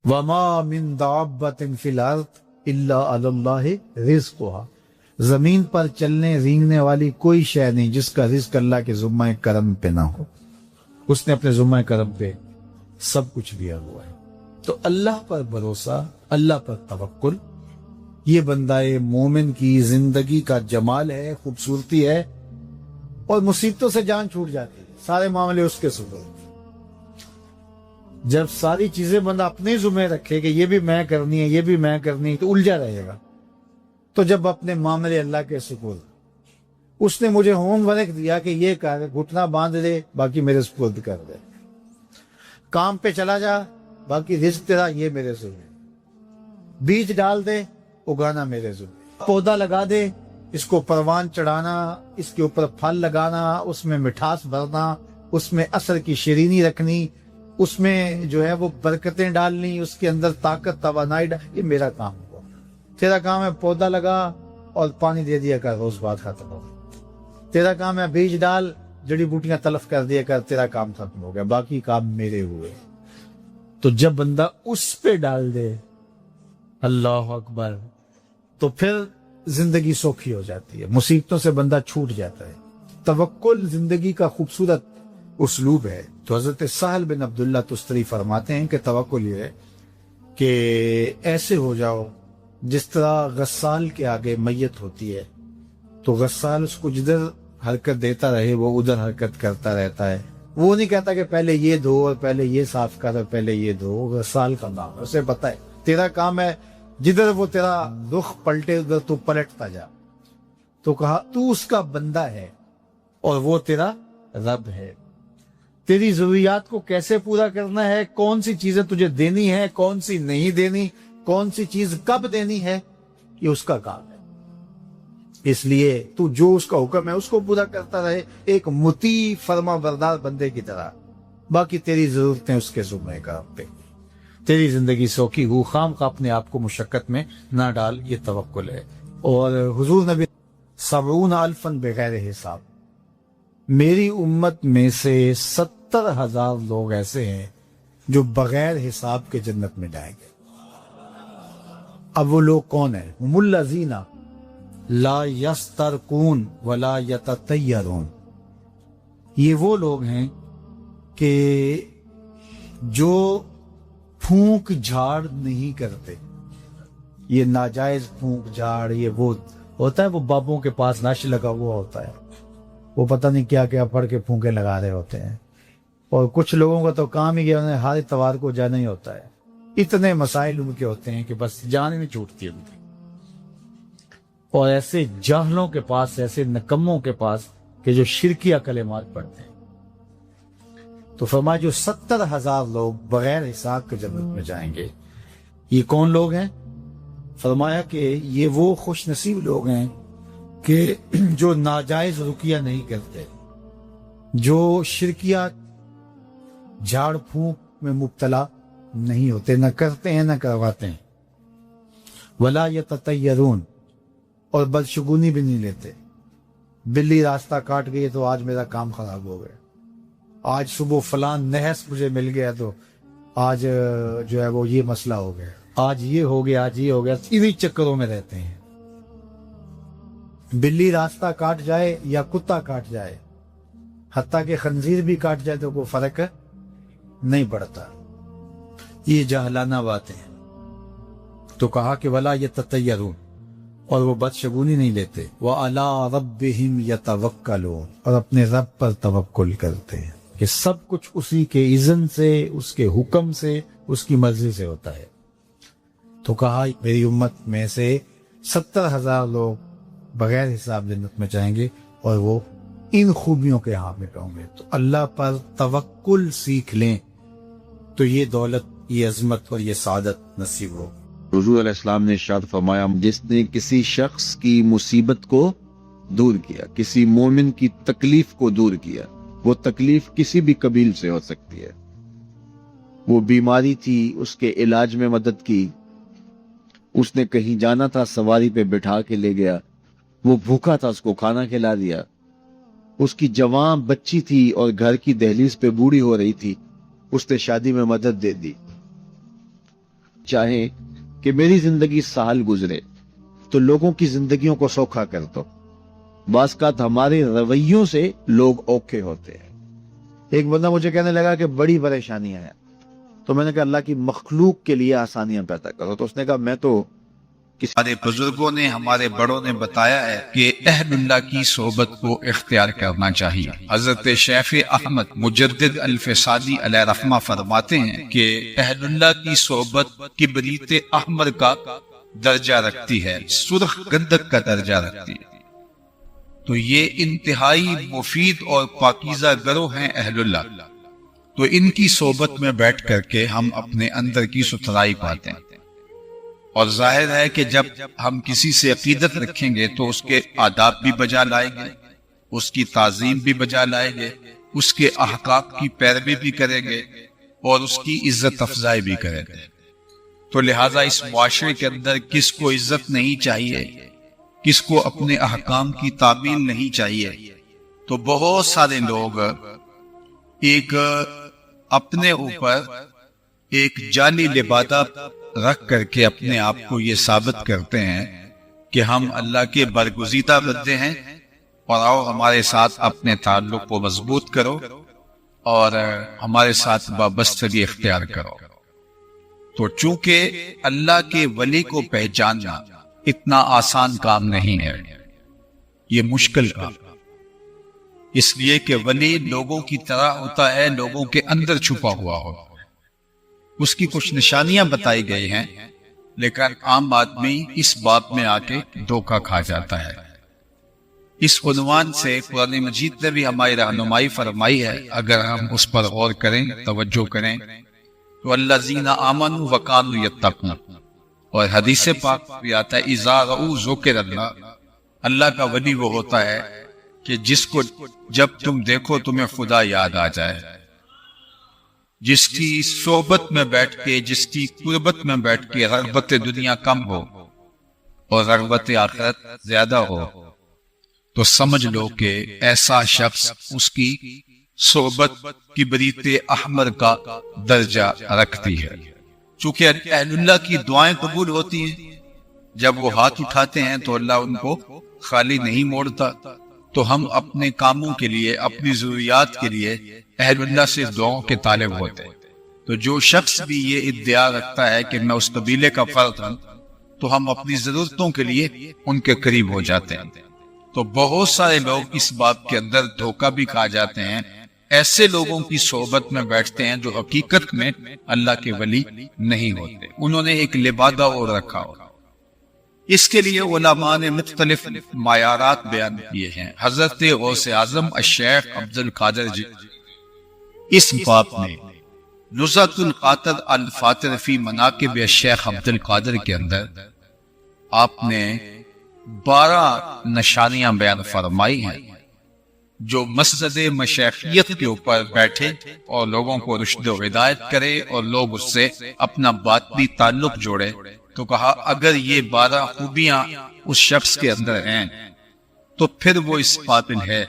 وما من دابۃ فی الارض الا علی اللہ رزقها، زمین پر چلنے رینگنے والی کوئی شے نہیں جس کا رزق اللہ کے ذمہ کرم پہ نہ ہو، اس نے اپنے ذمہ کرم پہ سب کچھ دیا ہوا ہے۔ تو اللہ پر بھروسہ، اللہ پر توکل، یہ بندہ مومن کی زندگی کا جمال ہے، خوبصورتی ہے، اور مصیبتوں سے جان چھوٹ جاتی ہے، سارے معاملے اس کے سپرد۔ جب ساری چیزیں بندہ اپنے ذمہ رکھے کہ یہ بھی میں کرنی ہے، یہ بھی میں کرنی ہے، تو الجھا رہے گا۔ تو جب اپنے معاملے اللہ کے سپرد، اس نے مجھے ہوم ورک دیا کہ یہ کر، گھٹنا باندھ دے، باقی میرے سپرد کر دے، کام پہ چلا جا، باقی رزق تیرا یہ میرے ذمہ، بیج ڈال دے، اگانا میرے ذمہ، پودا لگا دے، اس کو پروان چڑھانا، اس کے اوپر پھل لگانا، اس میں مٹھاس بھرنا، اس میں اثر کی شیرینی رکھنی، اس میں جو ہے وہ برکتیں ڈالنی، اس کے اندر طاقت توانائی یہ میرا کام ہوا۔ تیرا کام ہے پودا لگا اور پانی دے دیا کر، روز بات ختم ہو۔ تیرا کام ہے بیج ڈال، جڑی بوٹیاں تلف کر دیا کر، تیرا کام ختم ہو گیا، باقی کام میرے ہوئے۔ تو جب بندہ اس پہ ڈال دے، اللہ اکبر، تو پھر زندگی سوکھی ہو جاتی ہے، مصیبتوں سے بندہ چھوٹ جاتا ہے۔ توکل زندگی کا خوبصورت اسلوب ہے۔ تو حضرت سہل بن عبداللہ تستری فرماتے ہیں کہ توکل یہ ہے کہ ایسے ہو جاؤ جس طرح غسال کے آگے میت ہوتی ہے تو غسال اس کو جدھر حرکت دیتا رہے وہ ادھر حرکت کرتا رہتا ہے، وہ نہیں کہتا کہ پہلے یہ دھو اور پہلے یہ صاف کر اور پہلے یہ دھو، غسال کا نام ہے، اسے پتہ ہے تیرا کام ہے جدھر وہ تیرا رخ پلٹے ادھر تو پلٹتا جا۔ تو کہا تو اس کا بندہ ہے اور وہ تیرا رب ہے، تیری ضروریات کو کیسے پورا کرنا ہے، کون سی چیزیں تجھے دینی ہے، کون سی نہیں دینی، کون سی چیز کب دینی ہے، یہ اس کا کام ہے۔ اس لیے تو جو اس کا حکم ہے اس کو پورا کرتا رہے، ایک مطیع فرما بردار بندے کی طرح، باقی تیری ضرورتیں اس کے ذمہ کام پہ، تیری زندگی سوکھی ہو، خام کا اپنے آپ کو مشقت میں نہ ڈال، یہ توکل ہے۔ اور حضور نبی 70,000 بغیر حساب، میری امت میں سے 70,000 لوگ ایسے ہیں جو بغیر حساب کے جنت میں جائیں گے۔ اب وہ لوگ کون ہیں؟ ہم الذین لا یسترقون ولا یتطیرون، یہ وہ لوگ ہیں کہ جو پھونک جھاڑ نہیں کرتے، یہ ناجائز پھونک جھاڑ، یہ وہ ہوتا ہے، وہ بابوں کے پاس نش لگا ہوا ہوتا ہے، وہ پتہ نہیں کیا کیا پڑھ کے پھونکے لگا رہے ہوتے ہیں، اور کچھ لوگوں کا تو کام ہی کیا، انہیں ہر اتوار کو جانا ہی ہوتا ہے، اتنے مسائل ان کے ہوتے ہیں کہ بس جان نہیں چھوٹتی ان کی۔ اور ایسے جاہلوں کے پاس، ایسے نکموں کے پاس کہ جو شرکیہ کلمات پڑھتے ہیں۔ تو فرمایا جو 70,000 لوگ بغیر حساب کے جنت میں جائیں گے، یہ کون لوگ ہیں؟ فرمایا کہ یہ وہ خوش نصیب لوگ ہیں کہ جو ناجائز رقیہ نہیں کرتے، جو شرکیہ جھاڑ پھونک میں مبتلا نہیں ہوتے، نہ کرتے ہیں نہ کرواتے ہیں، ولا یتطیرون، اور بدشگونی بھی نہیں لیتے۔ بلی راستہ کاٹ گئی تو آج میرا کام خراب ہو گیا، آج صبح فلان نحس مجھے مل گیا تو آج جو ہے وہ یہ مسئلہ ہو گیا، آج یہ ہو گیا، آج یہ ہو گیا، انہی چکروں میں رہتے ہیں۔ بلی راستہ کاٹ جائے یا کتا کاٹ جائے، حتیٰ کہ خنزیر بھی کاٹ جائے تو کوئی فرق نہیں پڑتا، یہ جاہلانہ باتیں ہیں۔ تو کہا کہ ولا یتطیرون، اور وہ بدشگونی نہیں لیتے، وَعَلَىٰ رَبِّهِمْ يَتَوَكَّلُونَ، اور اپنے رب پر توکل کرتے ہیں کہ سب کچھ اسی کے اذن سے، اس کے حکم سے، اس کی مرضی سے ہوتا ہے۔ تو کہا میری امت میں سے 70,000 لوگ بغیر حساب جنت میں جائیں گے، اور وہ ان خوبیوں کے حامل ہوں گے۔ تو اللہ پر توکل سیکھ لیں تو یہ دولت، یہ عظمت اور یہ سعادت نصیب ہو۔ حضور علیہ السلام نے ارشاد فرمایا، جس نے کسی شخص کی مصیبت کو دور کیا، کسی مومن کی تکلیف کو دور کیا، وہ تکلیف کسی بھی قبیل سے ہو سکتی ہے، وہ بیماری تھی، اس کے علاج میں مدد کی، اس نے کہیں جانا تھا سواری پہ بٹھا کے لے گیا، وہ بھوکا تھا اس کو کھانا کھلا دیا، اس کی جوان بچی تھی اور گھر کی دہلیز پہ بوڑھی ہو رہی تھی، اس نے شادی میں مدد دے دی، چاہے کہ میری زندگی سہل گزرے تو لوگوں کی زندگیوں کو سوکھا کر دو. بعض اوقات ہمارے رویوں سے لوگ اوکھے ہوتے ہیں. ایک بندہ مجھے کہنے لگا کہ بڑی پریشانیاں ہیں، تو میں نے کہا اللہ کی مخلوق کے لیے آسانیاں پیدا کرو. تو اس نے کہا میں تو ہمارے بزرگوں نے، ہمارے بڑوں نے بتایا ہے کہ اہل اللہ کی صحبت کو اختیار کرنا چاہیے. حضرت شیخ احمد مجدد الفسادی علیہ رحمہ فرماتے ہیں کہ اہل اللہ کی صحبت کبریت احمر کا درجہ رکھتی ہے، سرخ گندک کا درجہ رکھتی ہے. تو یہ انتہائی مفید اور پاکیزہ گروہ ہیں اہل اللہ. تو ان کی صحبت میں بیٹھ کر کے ہم اپنے اندر کی ستھرائی پاتے ہیں. اور ظاہر ہے کہ جب ہم کسی سے عقیدت رکھیں گے تو اس کے آداب بھی بجا لائیں گے، اس کی تعظیم بھی بجا لائیں گے، اس کے احکام کی پیروی بھی کریں گے اور اس کی عزت افزائی بھی کریں گے. تو لہٰذا اس معاشرے کے اندر کس کو عزت نہیں چاہیے، کس کو اپنے احکام کی تعمیل نہیں چاہیے؟ تو بہت سارے لوگ ایک اپنے اوپر ایک جعلی لبادہ رکھ کر کے اپنے آپ کو یہ ثابت کرتے ہیں کہ ہم اللہ کے برگزیدہ بندے ہیں اور آؤ ہمارے ساتھ اپنے تعلق کو مضبوط کرو اور ہمارے ساتھ وابستگی اختیار کرو. تو چونکہ اللہ کے ولی کو پہچاننا اتنا آسان کام نہیں ہے، یہ مشکل کام، اس لیے کہ ولی لوگوں کی طرح ہوتا ہے، لوگوں کے اندر چھپا ہوا ہوتا ہے. اس کی کچھ نشانیاں بتائی گئی ہیں، لیکن عام آدمی اس بات میں آ کے دھوکہ کھا جاتا ہے. اس عنوان سے قرآن مجید نے بھی ہماری رہنمائی فرمائی ہے. اگر ہم اس پر غور کریں، توجہ کریں تو الذین آمنوا وکانوا یتقون، اور حدیث پاک بھی آتا ہے اذا رؤوا ذکر اللہ. اللہ کا ولی وہ ہوتا ہے کہ جس کو جب تم دیکھو تمہیں خدا یاد آ جائے، جس کی صحبت میں بیٹھ کے، جس کی قربت میں بیٹھ کے رغبت دنیا کم ہو اور رغبت آخرت زیادہ ہو، تو سمجھ لو کہ ایسا شخص اس کی صحبت کبریت احمر کا درجہ رکھتی ہے. چونکہ اہل اللہ کی دعائیں قبول ہوتی ہیں، جب وہ ہاتھ اٹھاتے ہیں تو اللہ ان کو خالی نہیں موڑتا. تو ہم اپنے کاموں کے لیے، اپنی ضروریات کے لیے اہل اللہ سے دعاؤں کے طالب ہوتے ہیں. تو جو شخص بھی یہ ادعا رکھتا ہے کہ میں اس قبیلے کا فرد ہوں، تو ہم اپنی ضرورتوں کے لیے ان کے قریب ہو جاتے ہیں. تو بہت سارے لوگ اس بات کے اندر دھوکہ بھی کھا جاتے ہیں، ایسے لوگوں کی صحبت میں بیٹھتے ہیں جو حقیقت میں اللہ کے ولی نہیں ہوتے، انہوں نے ایک لبادہ اور رکھا ہو. اس کے لیے علماء نے مختلف معیارات بیان کیے ہیں. حضرت غوث اعظم الشیخ عبد القادر جی اس باب میں نزہۃ القاطر الفاتر فی مناقب الشیخ عبد القادر کے اندر آپ نے 12 نشانیاں بیان فرمائی ہیں جو مسجد مشیخیت کے اوپر بیٹھے اور لوگوں کو رشد و ہدایت کرے اور لوگ اس سے اپنا باطنی تعلق جوڑے. تو کہا اگر یہ 12 خوبیاں اس شخص کے اندر ہیں تو پھر وہ اس قابل ہے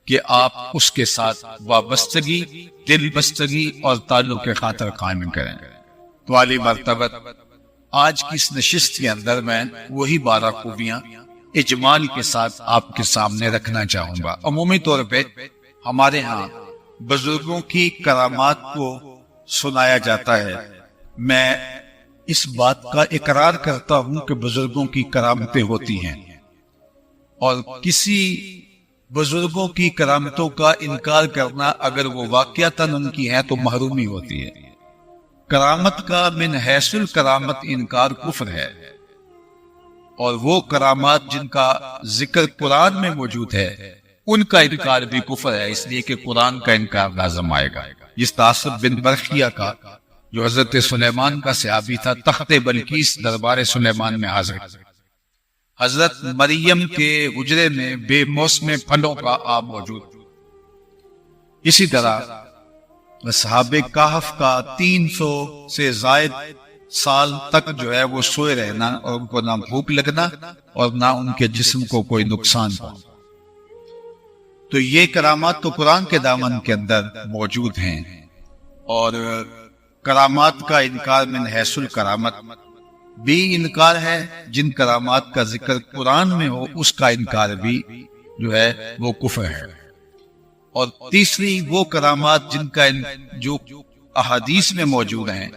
کہ آپ اس کے ساتھ وابستگی، دل بستگی اور تعلق کے خاطر قائم کریں. تو عالی مرتبہ آج کی اس نشست کے اندر میں وہی 12 خوبیاں اجمال کے ساتھ آپ کے سامنے رکھنا چاہوں گا. عمومی طور پہ ہمارے ہاں بزرگوں کی کرامات کو سنایا جاتا ہے. میں اس بات کا اقرار کرتا ہوں کہ بزرگوں کی کرامتیں ہوتی ہیں، اور کسی بزرگوں کی کرامتوں کا انکار کرنا اگر وہ واقعتاً ان کی ہے تو محرومی ہوتی ہے. کرامت کا من حیث الکرامت انکار کفر ہے، اور وہ کرامات جن کا ذکر قرآن میں موجود ہے ان کا انکار بھی کفر ہے، اس لیے کہ قرآن کا انکار لازم آئے گا. جس تعصب بن برقیہ کا جو حضرت سلیمان کا صحابی تھا، تخت بلقیس دربار سلیمان میں حاضر، حضرت مریم کے حجرے میں بے موسم پھلوں کا آب موجود. اسی طرح اصحاب کہف کا 300 سے زائد سال تک جو ہے وہ سوئے رہنا، اور ان کو نہ بھوک لگنا اور نہ ان کے جسم کو کوئی نقصان پہنچنا. تو یہ کرامات تو قرآن کے دامن کے اندر موجود ہیں، اور کرامات کا انکار من حیث الکرامت بھی انکار ہے، جن کرامات کا ذکر قرآن میں ہو اس کا انکار بھی جو ہے وہ کفر ہے۔ اور تیسری وہ کرامات جن کا جو احادیث میں موجود ہیں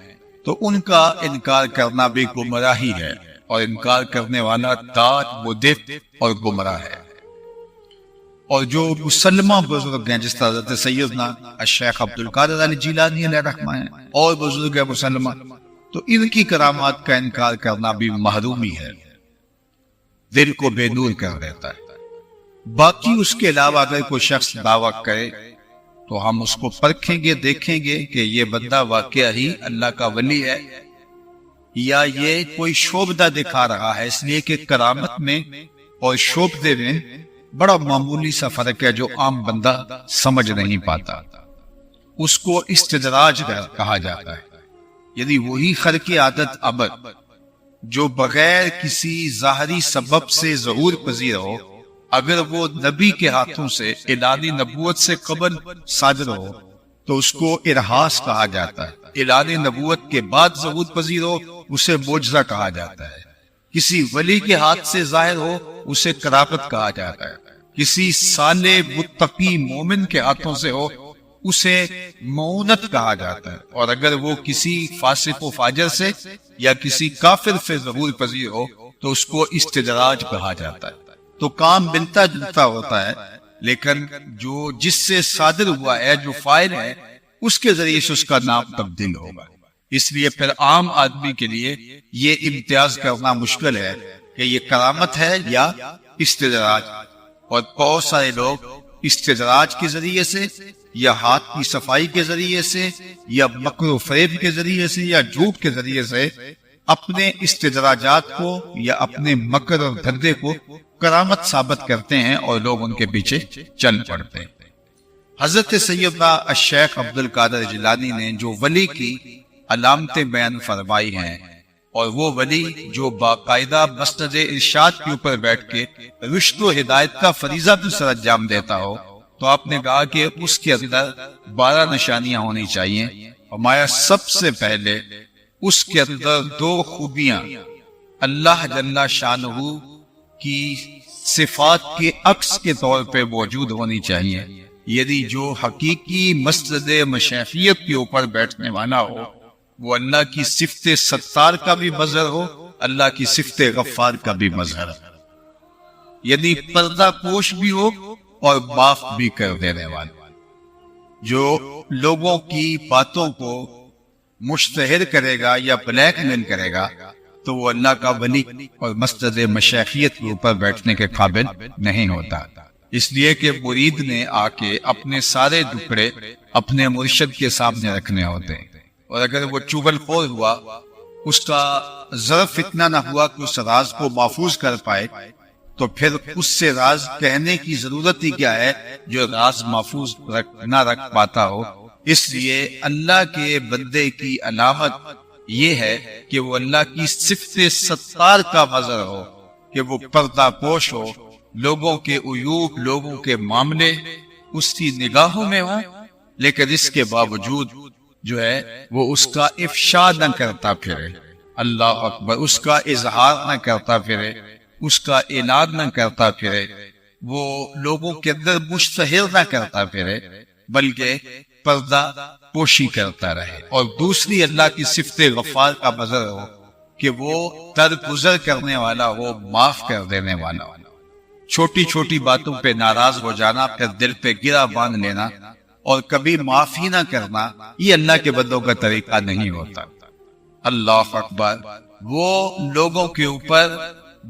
تو ان کا انکار کرنا بھی گمراہی ہے، اور انکار کرنے والا دار مدف اور گمراہ ہے۔ اور جو مسلمہ بزرگ ہیں جس طرح حضرت سیدنا الشیخ عبد القادر علی جیلانی علیہ رحمہ ہیں اور بزرگ مسلمہ، تو ان کی کرامات کا انکار کرنا بھی محرومی ہے، دل کو بے نور کر دیتا ہے۔ باقی اس کے علاوہ اگر کوئی شخص دعویٰ کرے تو ہم اس کو پرکھیں گے، دیکھیں گے کہ یہ بندہ واقعہ ہی اللہ کا ولی ہے یا یہ کوئی شعبدہ دکھا رہا ہے، اس لیے کہ کرامت میں اور شعبدے میں بڑا معمولی سا فرق ہے جو عام بندہ سمجھ نہیں پاتا۔ اس کو استدراج کہا جاتا ہے، یعنی وہی خرق عادت عمل جو بغیر کسی ظاہری سبب سے ظہور پذیر ہو، اگر وہ نبی کے ہاتھوں سے اعلان نبوت سے قبل صادر ہو تو اس کو ارہاس کہا جاتا ہے، اعلان نبوت کے بعد ظہور پذیر ہو اسے معجزہ کہا جاتا ہے، کسی ولی کے ہاتھ سے ظاہر ہو اسے کرامت کہا جاتا ہے، کسی صالح متقی مومن کے ہاتھوں سے ہو اسے معونت کہا جاتا ہے، اور اگر وہ کسی فاسق و فاجر سے یا کسی کافر سے ظہور پذیر ہو تو اس کو استدراج کہا جاتا ہے۔ تو کام ملتا جلتا ہوتا ہے، لیکن جو جس سے صادر ہوا ہے، جو فاعل ہے، اس کے ذریعے سے اس کا نام تبدیل ہوگا۔ اس لیے پھر عام آدمی کے لیے یہ امتیاز کرنا مشکل ہے کہ یہ کرامت ہے یا استدراج، اور بہت سارے لوگ استدراج کے ذریعے سے یا ہاتھ کی صفائی کے ذریعے سے یا مکر و فریب کے ذریعے سے یا جھوٹ کے ذریعے سے اپنے استدراجات کو یا اپنے مکر اور دھندے کو کرامت ثابت کرتے ہیں اور لوگ ان کے پیچھے چل پڑتے ہیں۔ حضرت سیدنا الشیخ عبد القادر جیلانی نے جو ولی کی علامتیں بیان فرمائی ہیں، اور وہ ولی جو باقاعدہ مسند ارشاد کے اوپر بیٹھ کے رشد و ہدایت کا فریضہ بھی سر انجام دیتا ہو، تو آپ نے کہا کہ اس کے اندر 12 نشانیاں ہونی چاہیے۔ ہمارا سب سے پہلے اس کے اندر 2 خوبیاں اللہ جل شانہ کی صفات کے عکس کے طور پہ موجود ہونی چاہیے، یعنی جو حقیقی مسجد مشیخیت کے اوپر بیٹھنے والا ہو وہ اللہ کی صفت ستار کا بھی مظہر ہو، اللہ کی صفت غفار کا بھی مظہر ہو، یعنی پردہ پوش بھی ہو اور معاف بھی کر دینے والا، جو لوگوں کی باتوں کو مشتہر کرے گا یا بلیک میل کرے گا تو وہ اللہ کا ولی اور مسجد مشیخیت کے اوپر بیٹھنے کے قابل نہیں ہوتا، اس لیے کہ مرید نے آ کے اپنے سارے دکڑے اپنے مرشد کے سامنے رکھنے ہوتے ہیں، اور اگر وہ چغل خور ہوا، اس کا ظرف اتنا نہ ہوا کہ اس راز کو محفوظ کر پائے، تو پھر اس سے راز کہنے کی ضرورت ہی کیا ہے جو راز محفوظ نہ رکھ پاتا ہو۔ اس لیے اللہ کے بندے کی علامت یہ ہے کہ وہ اللہ کی صفت ستار کا مظہر ہو، کہ وہ پردہ پوش ہو، لوگوں کے عیوب، لوگوں کے معاملے اس کی نگاہوں میں ہوں، لیکن اس کے باوجود جو ہے وہ اس کا افشا نہ کرتا پھرے، اللہ اکبر، اس کا اظہار نہ کرتا پھرے، اس کا اعلان نہ کرتا پھرے، وہ لوگوں کے اندر مشتہر نہ کرتا پھرے، بلکہ پردہ پوشی کرتا رہے۔ اور دوسری اللہ کی صفت غفار کا مظہر ہو کہ وہ درگزر کرنے والا ہو، معاف کر دینے والا ہو۔ چھوٹی چھوٹی باتوں پہ ناراض ہو جانا، پھر دل پہ گرا باندھ لینا اور کبھی معافی نہ کرنا، یہ اللہ کے بندوں کا طریقہ نہیں ہوتا۔ اللہ اکبر، وہ لوگوں کے اوپر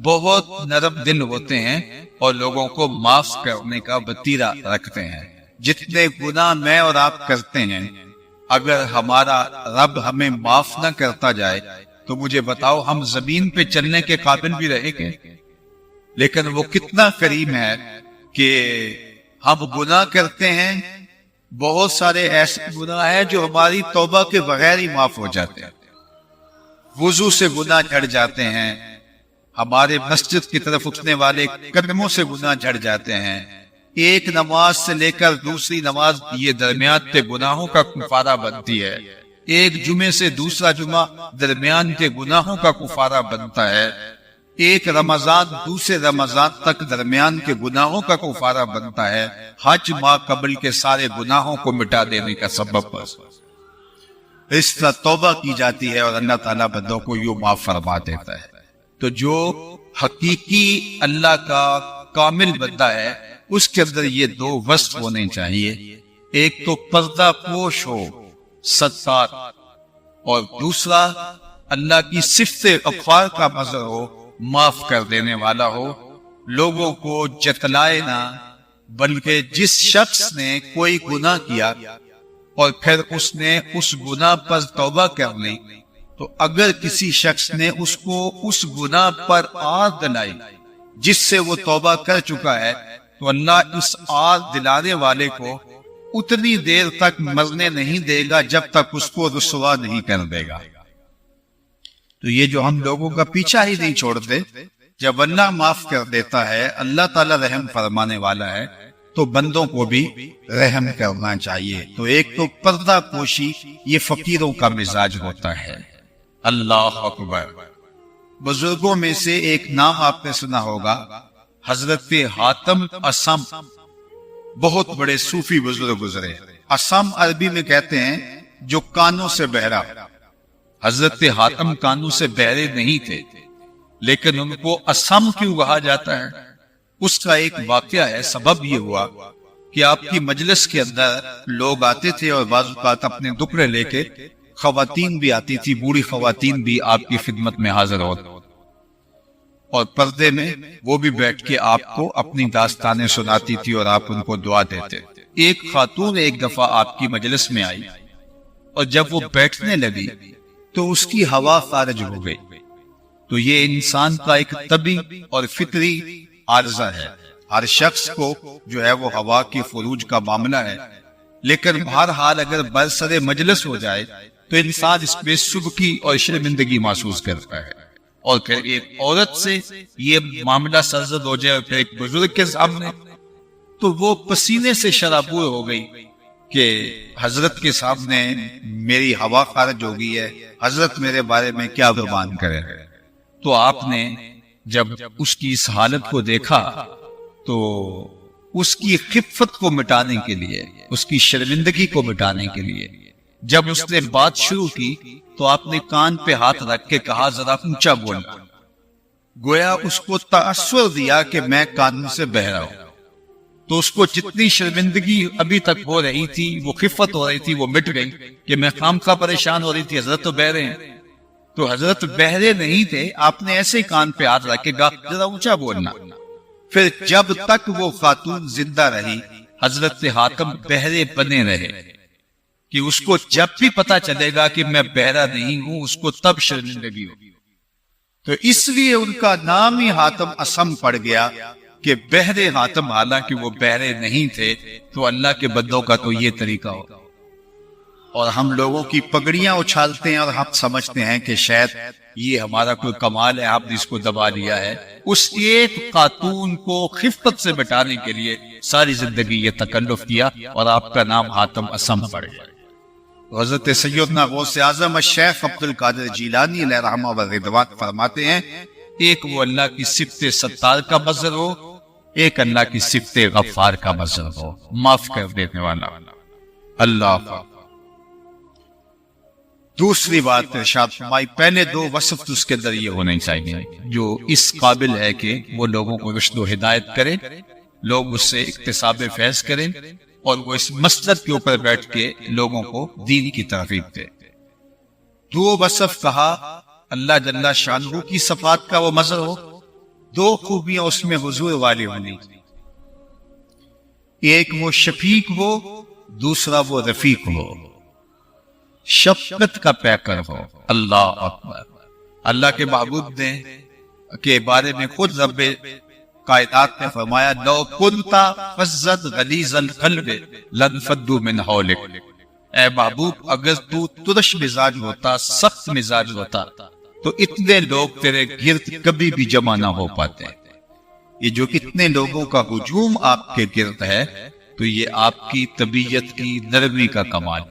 بہت نرم دل ہوتے ہیں اور لوگوں کو معاف کرنے کا وتیرہ رکھتے ہیں۔ جتنے گناہ میں اور آپ کرتے ہیں، اگر ہمارا رب ہمیں معاف نہ کرتا جائے تو مجھے بتاؤ ہم زمین پہ چلنے کے قابل بھی رہیں گے؟ لیکن وہ کتنا کریم ہے کہ ہم گناہ کرتے ہیں، بہت سارے ایسے گناہ ہیں جو ہماری توبہ کے بغیر ہی معاف ہو جاتے ہیں۔ وضو سے گناہ جھڑ جاتے ہیں، ہمارے مسجد کی طرف اٹھنے والے قدموں سے گناہ جھڑ جاتے ہیں، ایک نماز سے لے کر دوسری نماز یہ درمیان پہ گناہوں کا کفارہ بنتی ہے، ایک جمعے سے دوسرا جمعہ درمیان کے گناہوں کا کفارہ بنتا ہے، ایک رمضان دوسرے رمضان تک درمیان کے گناہوں کا کفارہ بنتا ہے، حج ماہ قبل کے سارے گناہوں کو مٹا دینے کا سبب بس۔ اس طرح توبہ کی جاتی ہے اور اللہ تعالیٰ بندوں کو یوں معاف فرما دیتا ہے۔ تو جو حقیقی اللہ کا کامل بندہ ہے اس کے اندر یہ دو وصف ہونے چاہیے، ایک تو پردہ پوش ہو، ستار، اور دوسرا اللہ کی صفت غفار کا مظہر ہو، معاف کر دینے والا ہو، لوگوں کو جتلائے نہ، بلکہ جس شخص نے کوئی گناہ کیا اور پھر اس نے اس گناہ پر توبہ کر لی، تو اگر کسی شخص نے اس کو اس گناہ پر آر دلائی جس سے وہ توبہ کر چکا ہے، تو اللہ اس آر دلانے والے کو اتنی دیر تک مرنے نہیں دے گا جب تک اس کو رسوا نہیں کر دے گا۔ تو یہ جو ہم لوگوں کا پیچھا ہی نہیں چھوڑتے، جب اللہ معاف کر دیتا ہے، اللہ تعالیٰ رحم فرمانے والا ہے، تو بندوں کو بھی رحم کرنا چاہیے۔ تو ایک تو پردہ پوشی یہ فقیروں کا مزاج ہوتا ہے۔ اللہ اکبر۔ بزرگوں میں سے ایک نام آپ نے سنا ہوگا، حضرت حاتم اصم، بہت بڑے صوفی بزرگ گزرے۔ اصم عربی میں کہتے ہیں جو کانوں سے بہرا۔ حضرت حاتم کانوں سے بہرے نہیں تھے، لیکن ان کو اصم کیوں کہا جاتا ہے؟ اس کا ایک واقعہ ہے۔ سبب یہ ہوا کہ آپ کی مجلس کے اندر لوگ آتے تھے اور بعض اوقات اپنے دکڑے لے کے خواتین بھی آتی تھی، بوڑھی خواتین بھی آپ کی خدمت میں حاضر ہوتی، اور پردے میں وہ بھی بیٹھ کے آپ کو اپنی داستانیں سناتی تھی اور آپ ان کو دعا دیتے۔ ایک خاتون ایک دفعہ آپ کی مجلس میں آئی، اور جب وہ بیٹھنے لگی تو اس کی ہوا خارج ہو گئی۔ تو یہ انسان کا ایک طبی اور فطری عارضہ ہے، ہر شخص کو جو ہے وہ ہوا کی خروج کا معاملہ ہے، لیکن بہرحال اگر برسر مجلس ہو جائے تو انسان اس میں سبکی اور شرمندگی محسوس کرتا ہے، اور پھر ایک عورت سے یہ معاملہ سرزد ہو جائے اور پھر ایک بزرگ کے سامنے، تو وہ پسینے سے شرابور ہو گئی کہ حضرت کے سامنے میری ہوا خارج ہو گئی ہے، حضرت میرے بارے میں کیا فرمان کرے۔ تو آپ نے جب اس کی اس حالت کو دیکھا تو اس کی خفت کو مٹانے کے لیے، اس کی شرمندگی کو مٹانے کے لیے جب اس نے بات شروع کی تو آپ نے کان پہ ہاتھ رکھ کے کہا ذرا اونچا بولنا، گویا اس کو تاثر دیا کہ میں کانوں سے بہرا ہوں۔ تو اس کو جتنی شرمندگی ابھی تک ہو رہی تھی، وہ خفت ہو رہی تھی، وہ مٹ گئی کہ میں خامخواہ پریشان ہو رہی تھی، حضرت تو بہرے ہیں۔ تو حضرت بہرے نہیں تھے، آپ نے ایسے کان پہ ہاتھ رکھ کے کہا ذرا اونچا بولنا۔ پھر جب تک وہ خاتون زندہ رہی حضرت حاتم بہرے بنے رہے کہ اس کو جب بھی پتا چلے گا کہ میں بہرا نہیں ہوں، اس کو تب شرمندگی ہوگی۔ تو اس لیے ان کا نام ہی حاتم اصم پڑ گیا کہ بہرے حاتم، حالانکہ وہ بہرے نہیں تھے۔ تو اللہ کے بندوں کا تو یہ طریقہ ہوگا، اور ہم لوگوں کی پگڑیاں اچھالتے ہیں اور ہم سمجھتے ہیں کہ شاید یہ ہمارا کوئی کمال ہے، آپ نے اس کو دبا لیا ہے۔ اس ایک خاتون کو خفت سے بٹانے کے لیے ساری زندگی یہ تکلف کیا اور آپ کا نام حاتم اصم پڑ گیا۔ حضرت سیدنا غوث اعظم الشیخ عبد القادر جیلانی علیہ رحمہ و رضوان فرماتے ہیں، ایک وہ اللہ کی صفت ستار کا مظہر ہو، ایک اللہ کی صفت غفار کا مظہر ہو، معاف کر دینے والا اللہ۔ دوسری بات ارشاد فرمائی، پہلے دو وصف اس کے اندر یہ ہونے چاہیے جو اس قابل ہے کہ وہ لوگوں کو رشد و ہدایت کرے، لوگ اس سے اکتساب فیض کریں، اور وہ اس مسلک کے اوپر بیٹھ کے لوگوں کو دین کی ترغیب دے۔ دو وصف کہا، اللہ جل شانہ کی صفات کا وہ مظہر ہو، دو خوبیاں اس میں حضور والی ہونی، ایک وہ شفیق ہو، دوسرا وہ رفیق ہو، شفقت کا پیکر ہو۔ اللہ اکبر۔ اللہ کے محبوب نے کے بارے میں خود رب کائنات نے فرمایا، لو کنتا فظا غلیظ القلب لانفضوا من حولک، اے محبوب اگر تو ترش مزاج ہوتا، سخت مزاج ہوتا، تو اتنے لوگ تیرے گرد کبھی بھی جمع نہ ہو پاتے۔ یہ جو کتنے لوگوں کا ہجوم آپ کے گرد ہے، تو یہ آپ کی طبیعت کی نرمی کا کمال۔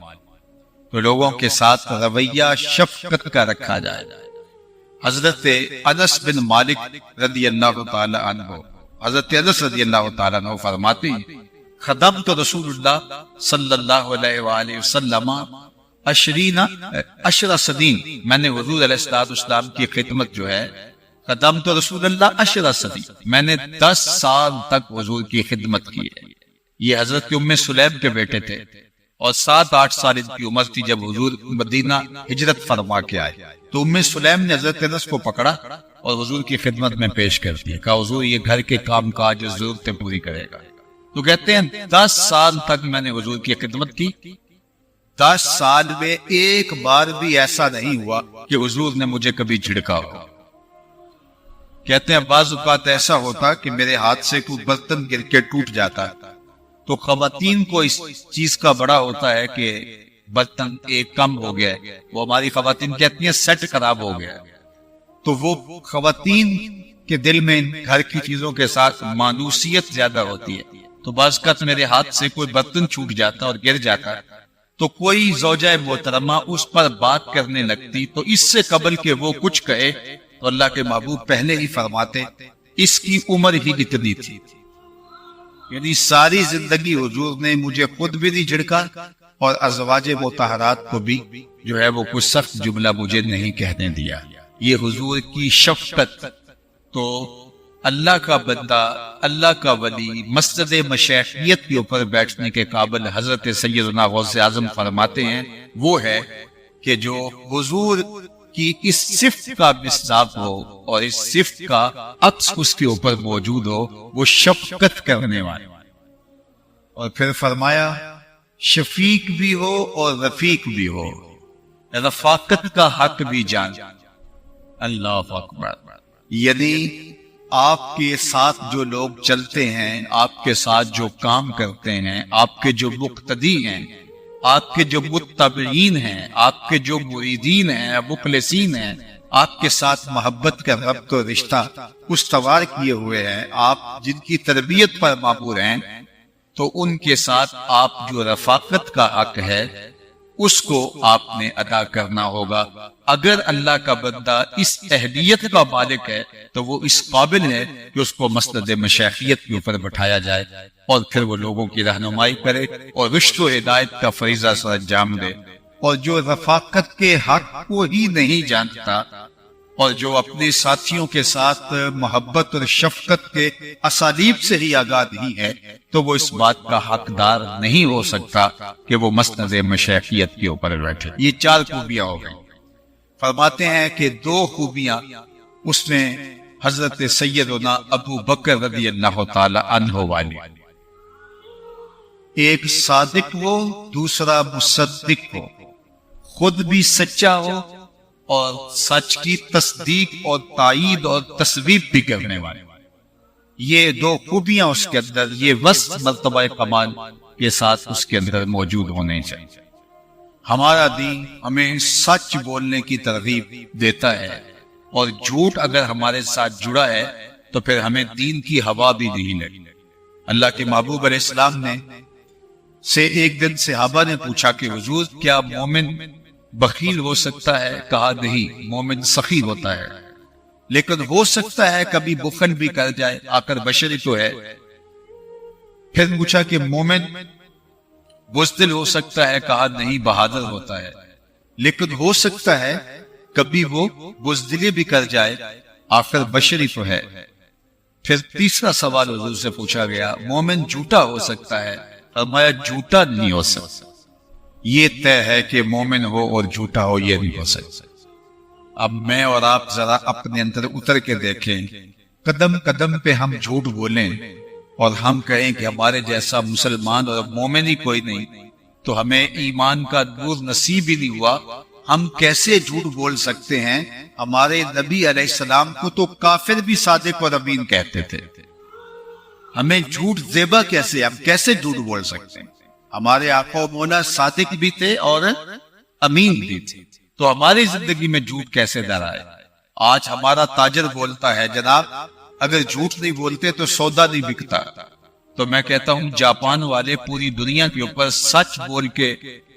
تو تو لوگوں کے ساتھ رویہ شفقت کا رکھا جائے. حضرت انس بن مالک رضی اللہ تعالی عنہ، حضرت انس رضی اللہ تعالی عنہ فرماتے ہیں خدمت رسول اللہ صلی اللہ علیہ وآلہ وسلم 10 سنین، میں نے حضور علیہ السلام کی خدمت جو ہے خدمت رسول اللہ 10 سنین، میں نے 10 سال تک حضور کی خدمت کی ہے. یہ حضرت ام سلیم کے بیٹے تھے اور 7-8 سال ان کی عمر تھی جب حضور مدینہ ہجرت فرما کے آئے. تو ام سلیم نے حضرت انس کو پکڑا اور حضور کی خدمت میں پیش کر دیا، کہا حضور یہ گھر کے کام کاج ضرورتیں پوری کرے گا. تو کہتے ہیں 10 سال تک میں نے حضور کی خدمت کی. 10 سال میں ایک بار بھی ایسا نہیں ہوا کہ حضور نے مجھے کبھی جھڑکا ہو. کہتے ہیں بعض اوقات ایسا ہوتا کہ میرے ہاتھ سے کوئی برتن گر کے ٹوٹ جاتا تو خواتین کو اس چیز کا بڑا ہوتا ہے کہ برتن ایک کم ہو گیا ہے. وہ ہماری خواتین کہتی ہیں سیٹ خراب ہو گیا. تو وہ خواتین کے دل میں گھر کی چیزوں کے ساتھ مانوسیت زیادہ ہوتی ہے. تو بعض اوقات میرے ہاتھ سے کوئی برتن چھوٹ جاتا اور گر جاتا تو کوئی زوجہ محترمہ اس پر بات کرنے لگتی تو اس سے قبل کہ وہ کچھ کہے تو اللہ کے محبوب پہلے ہی فرماتے اس کی عمر ہی اتنی تھی. یعنی ساری زندگی حضور نے مجھے خود بھی نہیں جھڑکا اور ازواج مطہرات کو بھی جو ہے وہ کچھ سخت جملہ مجھے نہیں کہنے دیا. یہ حضور کی شفقت. تو اللہ کا بندہ، اللہ کا ولی مسجد مشیخیت کے اوپر بیٹھنے کے قابل حضرت سیدنا غوث اعظم فرماتے ہیں وہ ہے کہ جو حضور کی اس صفت کا مصداق ہو اور اس صفت کا عکس اس کے اوپر موجود ہو، وہ شفقت کرنے والا. اور پھر فرمایا شفیق بھی ہو اور رفیق بھی ہو، رفاقت کا حق بھی جان. اللہ اکبر. یعنی آپ کے ساتھ جو لوگ چلتے ہیں، آپ کے ساتھ جو کام کرتے ہیں، آپ کے جو مقتدی ہیں، آپ کے جو متبعین ہیں، آپ کے جو مریدین ہیں، مخلصین ہیں، آپ کے ساتھ محبت کا ربط و رشتہ استوار کیے ہوئے ہیں، آپ جن کی تربیت پر مامور ہیں، تو ان کے ساتھ آپ جو رفاقت کا حق ہے اس کو آپ نے ادا کرنا ہوگا. اگر اللہ کا بندہ اس اہلیت کا مالک ہے تو وہ اس قابل ہے کہ اس کو مسند مشیخیت کے اوپر بٹھایا جائے اور پھر وہ لوگوں کی رہنمائی کرے اور رشد و ہدایت کا فریضہ سر انجام دے. اور جو رفاقت کے حق کو ہی نہیں جانتا اور جو اپنے ساتھیوں کے ساتھ محبت اور شفقت کے اسالیب سے ہی آگاہ نہیں ہے تو وہ اس بات کا حقدار نہیں ہو سکتا کہ وہ مسند مشیخیت کے اوپر بیٹھے. یہ 4 خوبیاں ہو گئیں. فرماتے ہیں کہ 2 خوبیاں اس میں حضرت سیدنا ابو بکر رضی اللہ تعالی عنہ والی، ایک صادق ہو، دوسرا مصدق ہو، خود بھی سچا ہو اور سچ کی تصدیق اور تائید اور تصویب بھی کرنے والے. یہ 2 خوبیاں اس کے اندر، یہ وصف مرتبہ کمال کے ساتھ اس کے اندر موجود ہونے چاہیے. ہمارا دین ہمیں سچ بولنے کی ترغیب دیتا ہے اور جھوٹ اگر ہمارے ساتھ جڑا ہے تو پھر ہمیں دین کی ہوا بھی نہیں لگی. اللہ کے محبوب علیہ السلام نے سے ایک دن صحابہ نے پوچھا کہ حضور کیا مومن بخیل ہو سکتا ہے؟ کہا نہیں، مومن سخی ہوتا ہے، لیکن ہو سکتا ہے کبھی بخل بھی کر جائے، آخر بشری تو ہے. پھر پوچھا کہ مومن بزدل ہو سکتا ہے؟ کہا نہیں، بہادر ہوتا ہے، لیکن ہو سکتا ہے کبھی وہ بزدلی بھی کر جائے، آخر بشری تو ہے. پھر تیسرا سوال حضور سے پوچھا گیا، مومن جھوٹا ہو سکتا ہے؟ فرمایا جھوٹا نہیں ہو سکتا. یہ طے ہے کہ مومن ہو اور جھوٹا ہو یہ نہیں ہو سکتا. اب میں اور آپ ذرا اپنے اندر اتر کے دیکھیں، قدم قدم پہ ہم جھوٹ بولیں اور ہم کہیں کہ ہمارے جیسا مسلمان اور مومن ہی کوئی نہیں، تو ہمیں ایمان کا نور نصیب ہی نہیں ہوا. ہم کیسے جھوٹ بول سکتے ہیں؟ ہمارے نبی علیہ السلام کو تو کافر بھی صادق اور امین کہتے تھے. ہمیں جھوٹ زیبا کیسے، ہم کیسے جھوٹ بول سکتے ہیں؟ ہمارے آقا و مولا صادق بھی تھے اور امین بھی تھے، تو ہماری زندگی میں جھوٹ کیسے در آئے؟ آج ہمارا تاجر بولتا ہے جناب اگر جھوٹ نہیں بولتے تو سودا نہیں بکتا. تو میں کہتا ہوں جاپان والے پوری دنیا کے اوپر سچ بول کے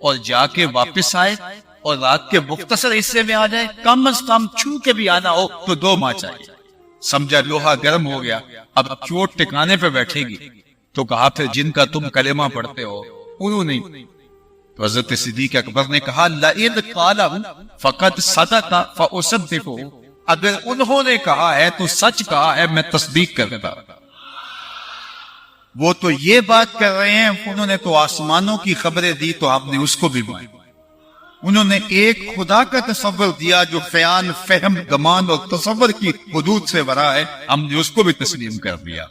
اور جا کے واپس آئے اور رات کے مختصر حصے میں آ جائے، کم از کم چھو کے بھی آنا ہو تو 2 ماہ چاہیے۔ سمجھا لوہا گرم ہو گیا، اب چوٹ ٹکانے پہ بیٹھے گی، تو کہا پھر جن کا تم کلمہ پڑھتے ہو انہوں نے، تو حضرت صدیق اکبر نے کہا لئن قالہ فقد صدق فاصدقہ، اگر انہوں نے کہا ہے تو سچ کہا ہے، میں تصدیق کرتا۔ وہ تو یہ بات کر رہے ہیں، انہوں نے تو آسمانوں کی خبریں دی تو ہم نے اس کو بھی مانی۔ انہوں نے ایک خدا کا تصور دیا جو خیال، فہم، گمان اور تصور کی حدود سے ورا ہے، ہم نے اس کو بھی تسلیم کر دیا۔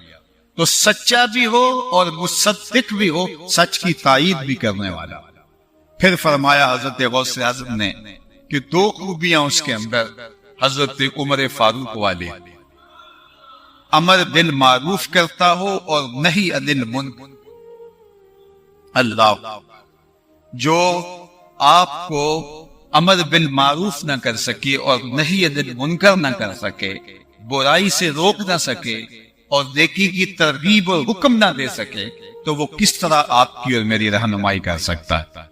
تو سچا بھی ہو اور مصدق بھی ہو، سچ کی تائید بھی کرنے والا۔ پھر فرمایا حضرت غوث اعظم نے کہ 2 خوبیاں اس کے اندر حضرت عمر فاروق والے، امر بالمعروف کرتا ہو اور نہی عن المنکر۔ اللہ جو آپ کو امر بالمعروف نہ کر سکے اور نہی عن المنکر نہ کر سکے، برائی سے روک نہ سکے اور نیکی کی ترغیب اور حکم نہ دے سکے، تو وہ کس طرح آپ کی اور میری رہنمائی کر سکتا ہے؟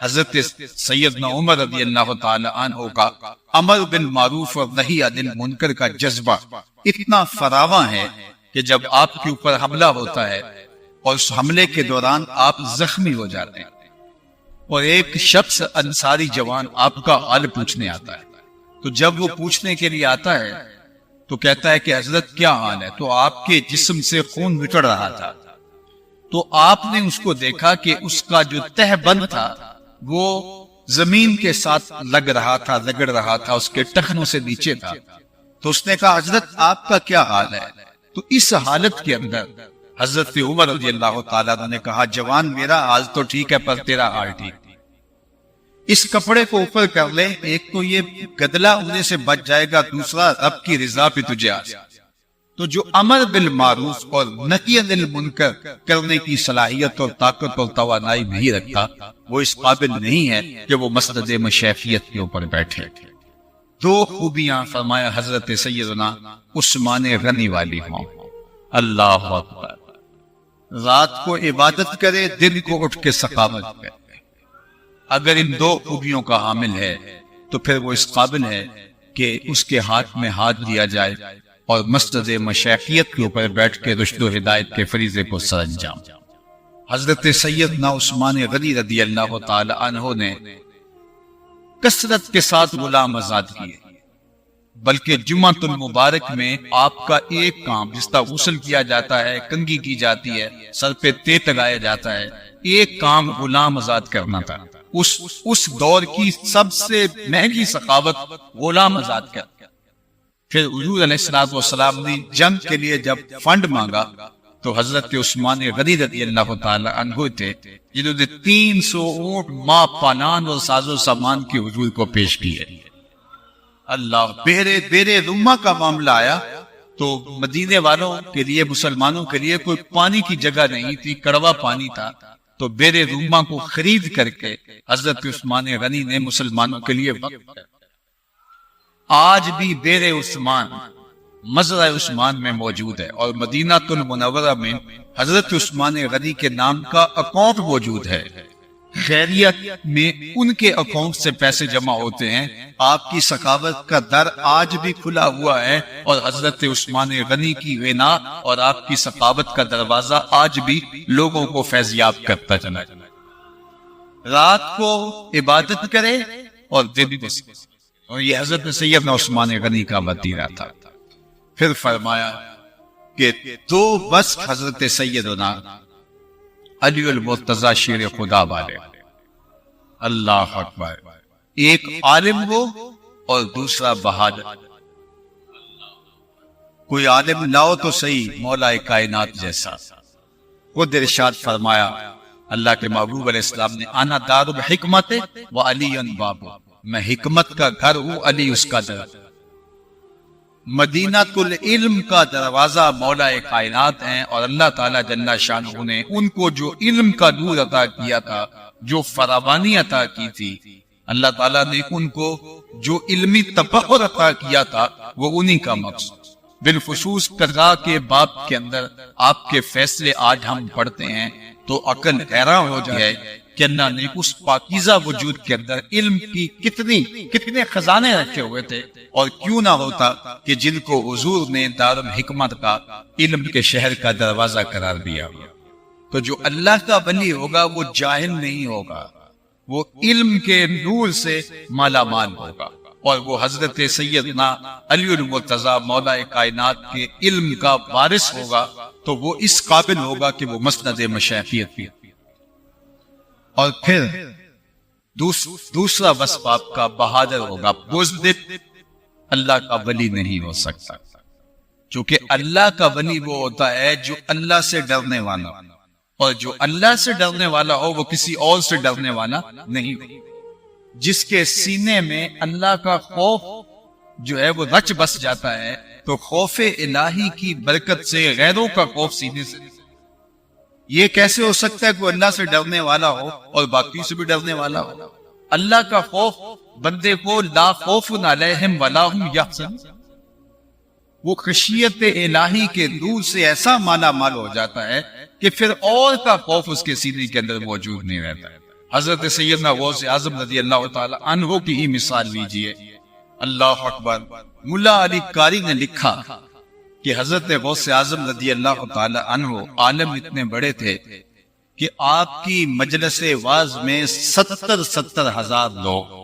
حضرت سیدنا عمر رضی اللہ تعالی عنہ کا امر بالمعروف اور نہی عن المنکر کا جذبہ اتنا فراواں ہے کہ جب آپ کے اوپر حملہ ہوتا ہے اور اس حملے کے دوران آپ زخمی ہو جاتے ہیں اور ایک شخص انصاری جوان آپ کا حال پوچھنے آتا ہے، تو جب وہ پوچھنے کے لیے آتا ہے تو کہتا ہے کہ حضرت کیا حال ہے؟ تو آپ کے جسم سے خون نکل رہا تھا، تو آپ نے اس کو دیکھا کہ اس کا جو تہ بند تھا وہ زمین کے ساتھ لگ رہا تھا، رگڑ رہا تھا، اس کے ٹخنوں سے نیچے تھا۔ تو اس نے کہا حضرت آپ کا کیا حال ہے؟ تو اس حالت کے اندر حضرت عمر رضی اللہ تعالیٰ عنہ نے کہا جوان میرا حال تو ٹھیک ہے پر تیرا حال ٹھیک نہیں۔ اس کپڑے کو اوپر کر لے، ایک تو یہ گدلا ہونے سے بچ جائے گا، دوسرا رب کی رضا پہ تجھے آ جائے۔ تو جو امر بالمعروف اور نہی عن المنکر کرنے کی صلاحیت اور طاقت اور توانائی نہیں رکھتا، وہ اس قابل نہیں ہے کہ وہ مسند مشیخیت کے اوپر بیٹھے۔ 2 خوبیاں فرمایا حضرت سیدنا عثمان غنی والی ہوں۔ اللہ اکبر، رات کو عبادت کرے، دن کو اٹھ کے سخاوت کرے۔ اگر ان 2 خوبیوں کا حامل ہے تو پھر وہ اس قابل ہے کہ اس کے ہاتھ میں ہاتھ دیا جائے اور مسند مشیخیت کے اوپر بیٹھ کے رشد و ہدایت کے فریضے کو سر انجام۔ حضرت سیدنا عثمان غنی رضی اللہ تعالی عنہ نے کثرت کے ساتھ غلام آزاد کیے، بلکہ جمعۃ المبارک میں آپ کا ایک کام، جس کا غسل کیا جاتا ہے، کنگھی کی جاتی ہے، سر پہ تیل لگایا جاتا ہے، ایک کام غلام آزاد کرنا تھا۔ اس دور کی سب سے مہنگی سخاوت غلام آزاد کرنا۔ پھر حضور علیہ السلام نے جنگ کے لیے جب فنڈ مانگا تو حضرت عثمان غنی رضی اللہ تعالی عنہ تھے جنہوں نے 300 اونٹ، ماں پانان اور ساز و سامان کی حضور کو پیش کیے۔ اللہ، بیرے رما کا معاملہ آیا تو مدینے والوں کے لیے، مسلمانوں کے لیے کوئی پانی کی جگہ نہیں تھی، کڑوا پانی تھا، تو بیرے روما کو خرید کر کے حضرت عثمان غنی نے مسلمانوں کے لیے وقف کیا۔ آج بھی بیر عثمان مزرع عثمان میں موجود ہے اور مدینہ المنورہ میں حضرت عثمان غنی کے نام کا اکاؤنٹ موجود ہے۔ خیریت میں ان کے اکاؤنٹ سے پیسے جمع ہوتے ہیں۔ آپ کی سخاوت کا در آج بھی کھلا ہوا ہے اور حضرت عثمان غنی کی غنا اور آپ کی سخاوت کا دروازہ آج بھی لوگوں کو فیضیاب کرتا چلا ہے۔ رات کو عبادت کرے اور دن کو، اور یہ حضرت سیدنا عثمان غنی کا وتیرہ تھا۔ پھر فرمایا کہ 2 بس حضرت سیدنا علی المرتضی شیر خدا والے، اللہ اکبر، ایک عالم ہو اور دوسرا بہادر۔ کوئی عالم لاؤ تو صحیح مولا کائنات جیسا۔ خود ارشاد فرمایا اللہ کے محبوب علیہ السلام نے، انا دار الحکمت و علی باب، میں حکمت کا گھر ہوں، علی اس کا در۔ مدینہ العلم کا دروازہ مولا کائنات ہیں اور اللہ تعالیٰ جل شانہ نے ان کو جو علم کا نور عطا کیا تھا، جو فراوانی عطا کی تھی، اللہ تعالیٰ نے ان کو جو علمی تبحر عطا کیا تھا، وہ انہی کا مقصد۔ بالخصوص قضاء کے باب کے اندر آپ کے فیصلے آج ہم پڑھتے ہیں تو عقل حیران ہو جائے کہ اللہ نے اس پاکیزہ وجود کے اندر علم کی کتنے خزانے رکھے ہوئے تھے، اور کیوں نہ ہوتا کہ جن کو حضور نے دارالحکمت کا علم کے شہر کا دروازہ قرار دیا۔ تو جو اللہ کا ولی ہوگا وہ جاہل نہیں ہوگا، وہ علم کے نور سے مالا مال ہوگا، اور وہ حضرت سیدنا علی المرتضی مولا کائنات کے علم کا وارث ہوگا، تو وہ اس قابل ہوگا کہ وہ مسند مشایخیت بھی۔ اور پھر دوسرا وصف آپ کا بہادر ہوگا، بزدل اللہ کا ولی نہیں ہو سکتا، چونکہ اللہ کا ولی وہ ہوتا ہے جو اللہ سے ڈرنے والا، اور جو اللہ سے ڈرنے والا ہو وہ کسی اور سے ڈرنے والا نہیں ہو۔ جس کے سینے میں اللہ کا خوف جو ہے وہ رچ بس جاتا ہے، تو خوف الہی کی برکت سے غیروں کا خوف سینے سے، یہ کیسے ہو سکتا ہے کہ وہ اللہ سے ڈرنے والا ہو اور باقی سے بھی ڈرنے والا ہو؟ اللہ کا خوف بندے کو لا خوف علیہم ولا ہم یحزنون، وہ خشیت الہی کے نور سے ایسا مالا مال ہو جاتا ہے کہ پھر اور کا خوف اس کے سینے کے اندر موجود نہیں رہتا ہے۔ حضرت سیدنا غوث اعظم رضی اللہ تعالی عنہ کی ہی مثال لیجئے، اللہ اکبر۔ ملا علی قاری نے لکھا کہ حضرت غوث اعظم رضی اللہ تعالی عنہ عالم اتنے بڑے تھے کہ آپ کی مجلس واعظ میں 70 ہزار لوگ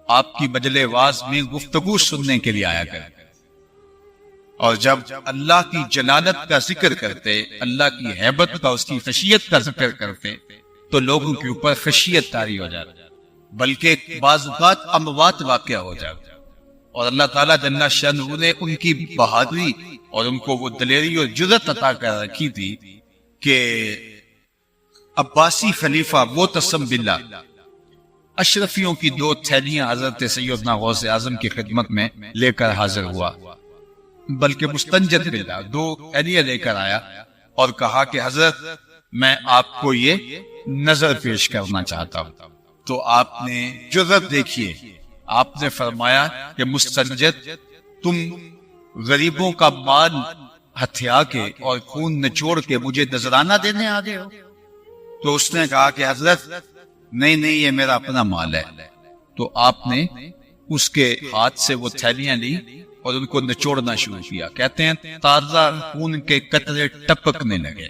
آپ کی مجلس واعظ میں گفتگو سننے کے لیے آیا کرتے، اور جب اللہ کی جلالت کا ذکر کرتے، اللہ کی ہیبت کا، اس کی خشیت کا ذکر کرتے، تو لوگوں کے اوپر خشیت طاری ہو جاتی، بلکہ بعض اوقات اموات واقع ہو جاتے، اور اللہ تعالیٰ جل شانہ نے ان کی بہادری اور ان کو وہ دلیری اور جرأت عطا کر رکھی تھی کہ عباسی خلیفہ معتصم باللہ اشرفیوں کی 2 تھیلیاں حضرت سیدنا غوث اعظم کی خدمت میں لے کر حاضر ہوا، بلکہ مستنجد باللہ 2 تھیلیاں لے کر آیا اور کہا کہ حضرت میں آپ کو یہ نظر پیش کرنا چاہتا ہوں۔ تو آپ نے جرأت دیکھیے، آپ نے فرمایا کہ مستنجد، تم غریبوں کا مال ہتھیا کے اور خون نچوڑ کے مجھے نذرانہ دینے آ گئے ہو؟ تو اس نے کہا کہ حضرت نہیں یہ میرا اپنا مال ہے۔ تو آپ نے اس کے ہاتھ سے وہ تھیلیاں لی اور ان کو نچوڑنا شروع کیا، کہتے ہیں تازہ خون کے قطرے ٹپکنے لگے،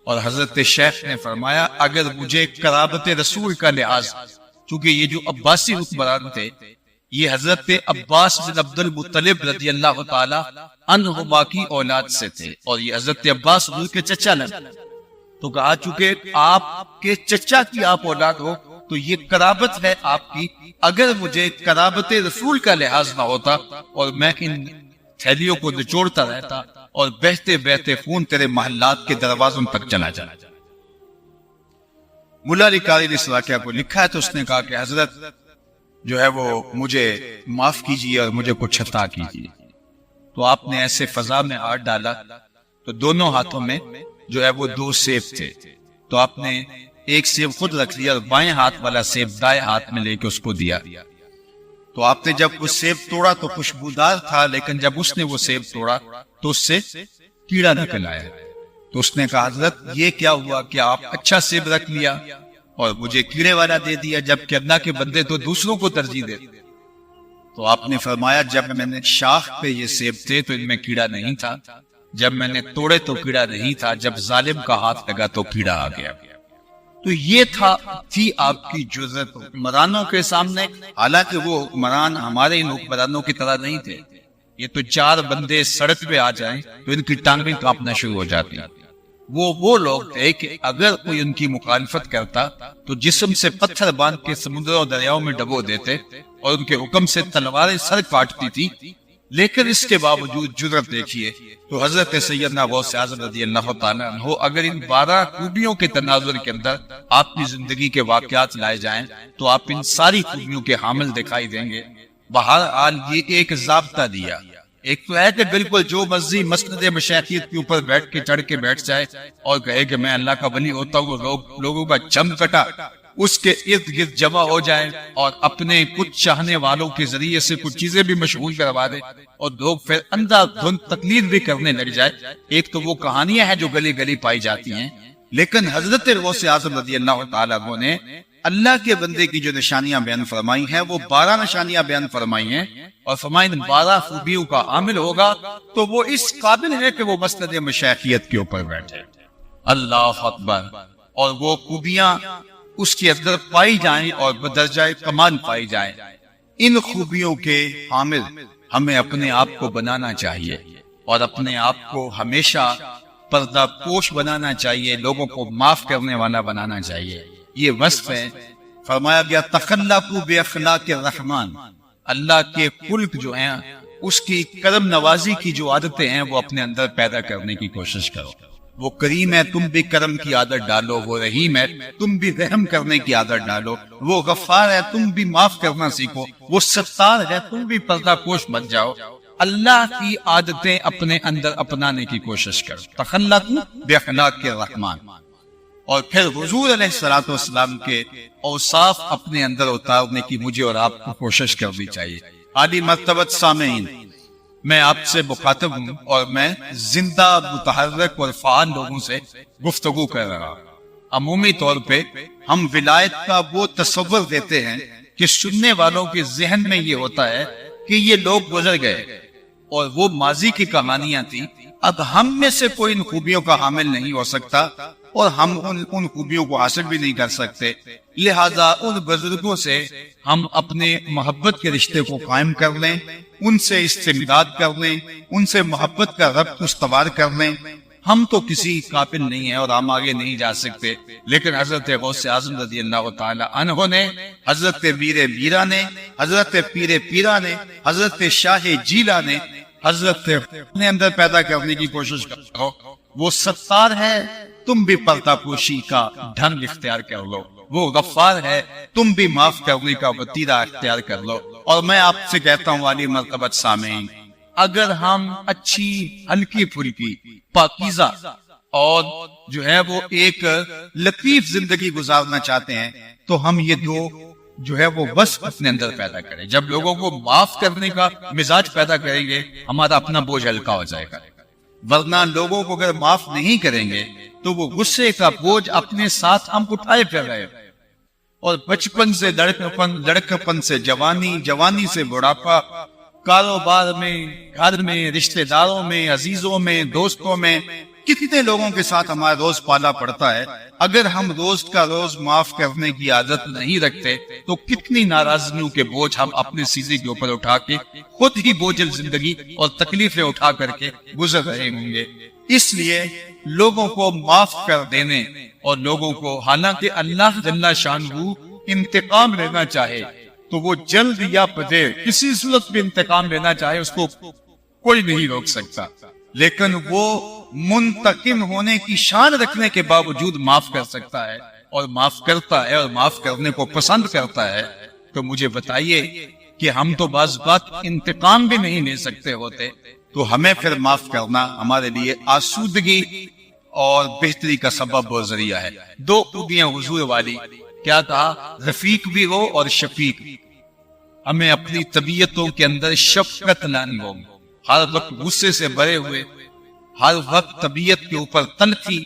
اور حضرت شیخ نے فرمایا اگر مجھے قرابت رسول کا لحاظ، چونکہ یہ جو عباسی حکمران تھے یہ حضرت عباس بن عبد المطلب رضی اللہ تعالی عنہما کی اولاد سے تھے، اور یہ حضرت عباس حضور کے چچا لگے، تو کہا چونکہ آپ کے چچا کی آپ اولاد ہو تو یہ قرابت ہے آپ کی، اگر مجھے قرابت رسول کا لحاظ نہ ہوتا اور میں ان تھیلیوں کو نچوڑتا رہتا اور بہتے بہتے خون تیرے محلات کے دروازوں تک چلا جائے۔ ملا علی قاری نے اس واقعہ کو لکھا ہے، تو اس نے کہا کہ حضرت جو ہے وہ مجھے معاف کیجیے اور مجھے کچھ عطا کیجیے۔ تو آپ نے ایسے فضا میں ہاتھ ڈالا تو دونوں ہاتھوں میں جو ہے وہ 2 سیب تھے، تو آپ نے ایک سیب خود رکھ لیا اور بائیں ہاتھ والا سیب دائیں ہاتھ میں لے کے اس کو دیا۔ تو آپ نے جب وہ سیب توڑا تو خوشبودار تھا، لیکن جب اس نے وہ سیب توڑا تو اس سے کیڑا نکل آیا۔ تو اس نے کہا حضرت یہ کیا ہوا کہ آپ اچھا سیب رکھ لیا اور مجھے کیڑے والا دے دیا، جبکہ اللہ کے بندے تو دوسروں کو ترجیح دیتے۔ تو آپ نے فرمایا جب میں نے شاخ پہ یہ سیب تھے تو ان میں کیڑا نہیں تھا، جب میں نے توڑے تو کیڑا نہیں تھا، جب ظالم کا ہاتھ لگا تو کیڑا آ گیا۔ تو یہ تھی آپ کی جرأت حکمرانوں کے سامنے، حالانکہ وہ حکمران ہمارے ان حکمرانوں کی طرح نہیں تھے۔ یہ تو 4 بندے سڑک پہ آ جائیں تو ان کی ٹانگیں کانپنا شروع ہو جاتی۔ وہ لوگ تھے کہ اگر کوئی ان کی مخالفت کرتا تو جسم سے پتھر باندھ کے سمندروں اور دریاؤں میں ڈبو دیتے، اور ان کے حکم سے تلواریں سر کاٹتی تھی، لیکن اس کے باوجود جرأت دیکھیے۔ تو حضرت سیدنا غوث اعظم رضی اللہ تعالیٰ عنہ اگر ان 12 خوبیوں کے تناظر کے اندر آپ کی زندگی کے واقعات لائے جائیں تو آپ ان ساری خوبیوں کے حامل دکھائی دیں گے۔ بہرحال یہ ایک ضابطہ دیا، ایک تو ہے کہ بالکل جو مرضی مسند مشایخیت کے اوپر بیٹھ کے چڑھ کے بیٹھ جائے اور کہے کہ میں اللہ کا ولی ہوتا ہوں، لوگوں کا چم کٹا اس کے ارد گرد جمع ہو جائیں اور اپنے کچھ چاہنے والوں کے ذریعے سے کچھ چیزیں بھی مشغول کروا دے، اور لوگ پھر اندھا دھند تقلید بھی کرنے لگ جائے۔ ایک تو وہ کہانیاں ہیں جو گلی گلی پائی جاتی ہیں، لیکن حضرت غوث اعظم رضی اللہ تعالیٰ عنہ نے اللہ کے بندے کی جو نشانیاں بیان فرمائی ہیں وہ 12 نشانیاں بیان فرمائی ہیں، اور فرمائیں 12 خوبیوں کا عامل ہوگا تو وہ اس قابل ہے کہ وہ مسند مشائخیت کے اوپر بیٹھے۔ اللہ اکبر۔ اور وہ خوبیاں اس کے اندر پائی جائیں اور بدرجہ کمال پائی جائیں۔ ان خوبیوں کے حامل ہمیں اپنے آپ کو بنانا چاہیے اور اپنے آپ کو ہمیشہ پردہ پوش بنانا چاہیے، لوگوں کو معاف کرنے والا بنانا چاہیے۔ یہ وصف ہے، فرمایا گیا تخلقوا باخلاق الرحمن، اللہ کے خلق جو ہیں اس کی کرم نوازی کی جو عادتیں ہیں وہ اپنے اندر پیدا کرنے کی کوشش کرو۔ وہ کریم ہے، تم بھی کرم کی عادت ڈالو۔ وہ رحیم ہے، تم بھی رحم کرنے کی عادت ڈالو۔ وہ غفار ہے، تم بھی معاف کرنا سیکھو۔ وہ ستار ہے، تم بھی پردہ پوش بن جاؤ۔ اللہ کی عادتیں اپنے اندر اپنانے کی کوشش کرو۔ تخلقوا باخلاق الرحمن۔ اور پھر حضور علیہ الصلوۃ والسلام کے اوصاف اپنے اندر اتارنے کی مجھے اور آپ کو کوشش کرنی چاہیے۔ عالی مرتبت سامعین، میں آپ سے مخاطب ہوں اور میں زندہ متحرک اور فعال لوگوں سے گفتگو کر رہا ہوں۔ عمومی طور پہ ہم ولایت کا وہ تصور دیتے ہیں کہ سننے والوں کے ذہن میں یہ ہوتا ہے کہ یہ لوگ گزر گئے اور وہ ماضی کی کہانیاں تھیں، اب ہم میں سے کوئی ان خوبیوں کا حامل نہیں ہو سکتا اور ہم ان خوبیوں کو حاصل بھی نہیں کر سکتے، لہذا ان بزرگوں سے ہم اپنے محبت کے رشتے کو قائم کر لیں، ان سے استمداد کر لیں، ان سے محبت کا ربط استوار کر لیں۔ ہم تو کسی قابل نہیں ہیں اور ہم آگے نہیں جا سکتے، لیکن حضرت غوث اعظم رضی اللہ تعالی عنہ نے، حضرت میر میرا نے، حضرت پیر پیرا نے، حضرت شاہ جیلا نے، حضرت اپنے اندر پیدا کرنے کی کوشش کرو۔ وہ ستار ہے، تم بھی پردہ پوشی کا ڈھنگ اختیار کر لو۔ وہ غفار ہے، تم بھی معاف کرنے کا وتیرہ اختیار کر لو۔ اور میں آپ سے کہتا ہوں عالی مرتبت سامعین، اگر ہم اچھی ہلکی پھلکی پاکیزہ اور جو ہے وہ ایک لطیف زندگی گزارنا چاہتے ہیں تو ہم یہ دو جو ہے وہ وصف اپنے اندر پیدا کریں۔ جب لوگوں کو معاف کرنے کا مزاج پیدا کریں گے ہمارا اپنا بوجھ ہلکا ہو جائے گا، ورنہ لوگوں کو اگر معاف نہیں کریں گے تو وہ غصے کا بوجھ اپنے ساتھ ہم اٹھائے پھر رہے، اور بچپن سے لڑکپن سے جوانی، جوانی سے بڑھاپا، کاروبار میں، گھر میں، رشتہ داروں میں، عزیزوں میں، دوستوں میں، کتنے لوگوں کے ساتھ ہمارا روز پالا پڑتا ہے۔ اگر ہم روز کا روز معاف کرنے کی عادت نہیں رکھتے تو کتنی ناراضگیوں کے بوجھ ہم اپنے سینے کے اوپر اٹھا کے خود ہی بوجھل زندگی اور تکلیفیں اٹھا کر کے گزر رہے ہوں گے۔ اس لیے لوگوں کو معاف کر دینے اور لوگوں کو، حالانکہ اللہ جل شانہ انتقام لینا چاہے تو وہ جلد یا بدیر کسی صورت میں انتقام لینا چاہے اس کو کوئی نہیں روک سکتا، لیکن وہ منتقم ہونے کی شان رکھنے کے باوجود معاف کر سکتا ہے اور معاف کرتا ہے اور معاف کرنے کو پسند کرتا ہے۔ تو مجھے بتائیے کہ ہم تو بعض بات انتقام بھی نہیں لے سکتے ہوتے، تو ہمیں پھر معاف کرنا ہمارے لیے آسودگی اور بہتری کا سبب اور ذریعہ ہے۔ دو خوبیاں حضور والی، کیا کہا؟ رفیق بھی ہو اور شفیق بھی۔ ہمیں اپنی طبیعتوں کے اندر شفقت لانی ہوگی، ہر وقت غصے سے بھرے ہوئے، ہر وقت طبیعت کے اوپر تلخی،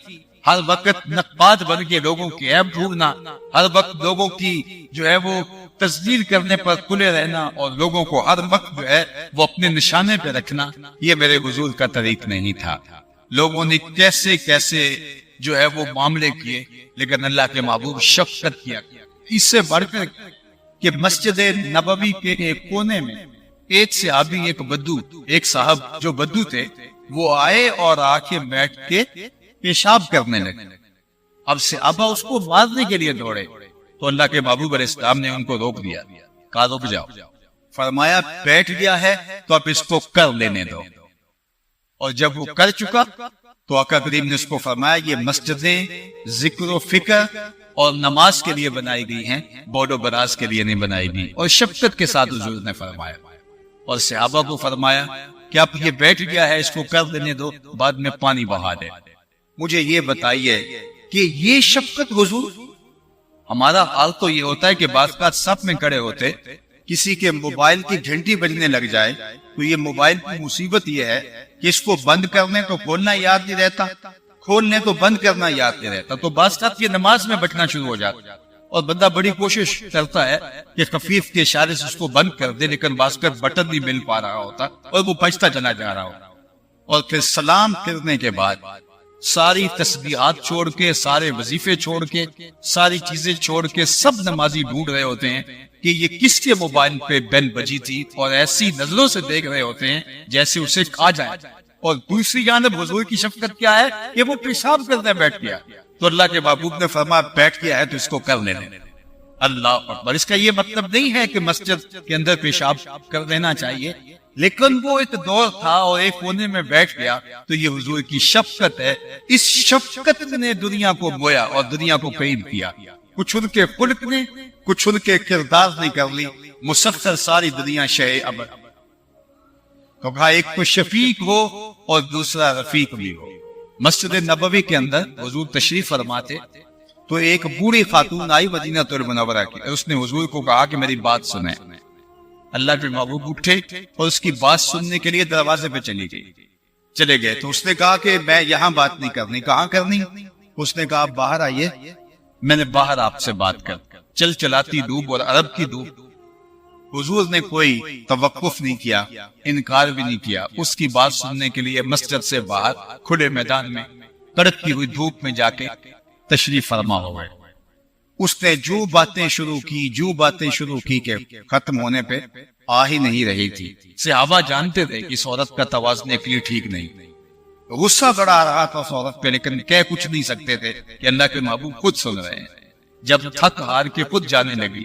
ہر وقت نقاد بن کے لوگوں کے عیب ڈھونڈنا، ہر وقت لوگوں کی جو ہے وہ تذلیل کرنے پر کھلے رہنا اور لوگوں کو ہر وقت جو ہے وہ اپنے نشانے پہ رکھنا، یہ میرے حضور کا طریق نہیں تھا۔ لوگوں نے کیسے کیسے جو ہے وہ معاملے کیے، لیکن اللہ کے محبوب شفقت کیا۔ اس سے بڑھ کر کہ مسجد نبوی کے ایک کونے میں ایک صحابی، ایک صاحب جو بدو تھے، وہ آئے اور آ کے بیٹھ کے پیشاب کرنے لگے۔ اب صحابہ اس کو مارنے کے لیے دوڑے تو اللہ کے محبوب علیہ السلام نے ان کو روک دیا، کہا رک جاؤ، فرمایا بیٹھ گیا ہے تو اب اس کو کر لینے دو۔ اور جب وہ کر چکا تو آقا کریم نے اس کو فرمایا یہ مسجدیں ذکر و فکر اور نماز کے لیے بنائی گئی ہیں، بول و براز کے لیے نہیں بنائی گئی۔ اور شفقت کے ساتھ حضور نے فرمایا اور صحابہ کو فرمایا کہ اب یہ بیٹھ گیا ہے اس کو کر دینے دو، بعد میں پانی بہا دے۔ مجھے یہ بتائیے کہ یہ شفقت حضور؟ ہمارا حال تو یہ ہوتا ہے کہ بعض کا صف میں کھڑے ہوتے، کسی کے موبائل کی گھنٹی بجنے لگ جائے تو یہ موبائل کی مصیبت یہ ہے کہ اس کو بند کرنے کو کھولنا یاد نہیں رہتا، کھولنے تو بند کرنا یاد نہیں رہتا، تو بعض ساتھ یہ نماز میں بٹنا شروع ہو جاتا ہے، اور بندہ بڑی کوشش کرتا ہے کہ خفیف کے اشارے سے اس کو بند کر دے، لیکن بعض کا بٹن نہیں مل پا رہا ہوتا اور وہ بچتا چلا جا رہا ہوتا۔ اور پھر سلام کرنے کے بعد ساری تسبیحات چھوڑ کے، سارے وظیفے چھوڑ کے، ساری چیزیں چھوڑ کے سب نمازی ڈھونڈ رہے ہوتے ہیں کہ یہ کس کے موبائل پہ بیل بجی تھی، اور ایسی نظروں سے دیکھ رہے ہوتے ہیں جیسے اسے کھا جائے۔ اور دوسری جانب حضور کی شفقت کیا ہے کہ وہ پیشاب کرنے بیٹھ گیا، تو اللہ کے محبوب نے فرمایا بیٹھ گیا ہے تو اس کو کر لینے۔ اللہ اکبر۔ اس کا یہ مطلب نہیں ہے کہ مسجد کے اندر پیشاب کر لینا چاہیے، لیکن وہ ایک دور تھا اور ایک کونے میں بیٹھ گیا، تو یہ حضور کی شفقت ہے۔ اس شفقت نے دنیا کو بویا اور دنیا کو قید کیا، کچھ ان کے خلق نے، کچھ ان کے کردار نے کر لی، مسخر ساری دنیا شے ابد۔ تو کہا ایک تو شفیق ہو اور دوسرا رفیق بھی ہو۔ مسجد نبوی کے اندر حضور تشریف فرماتے تو ایک بوڑھی خاتون آئی مدینہ المنورہ کی، اس نے حضور کو کہا کہ میری بات سنیں۔ اللہ کے محبوب اٹھے اور اس کی بات سننے کے لیے دروازے پہ چلے گئے، تو اس نے کہا کہ میں یہاں بات نہیں کرنی۔ کہاں کرنی؟ اس نے کہا آپ باہر آئیے، میں نے باہر آپ سے بات کر۔ چل چلاتی دھوپ اور عرب کی دھوپ، حضور نے کوئی توقف نہیں کیا، انکار بھی نہیں کیا، اس کی بات سننے کے لیے مسجد سے باہر کھلے میدان میں کڑکتی ہوئی دھوپ میں جا کے تشریف فرما ہو گئے۔ اس نے جو باتیں شروع کی کہ ختم ہونے پہ آ ہی نہیں رہی تھی۔ صحابہ جانتے تھے کہ اس عورت کا توازن کے لیے ٹھیک نہیں، غصہ بڑا آ رہا تھا اس عورت پہ، لیکن کہہ کچھ نہیں سکتے تھے کہ اللہ کے محبوب خود سن رہے ہیں۔ جب تھک ہار کے خود جانے لگی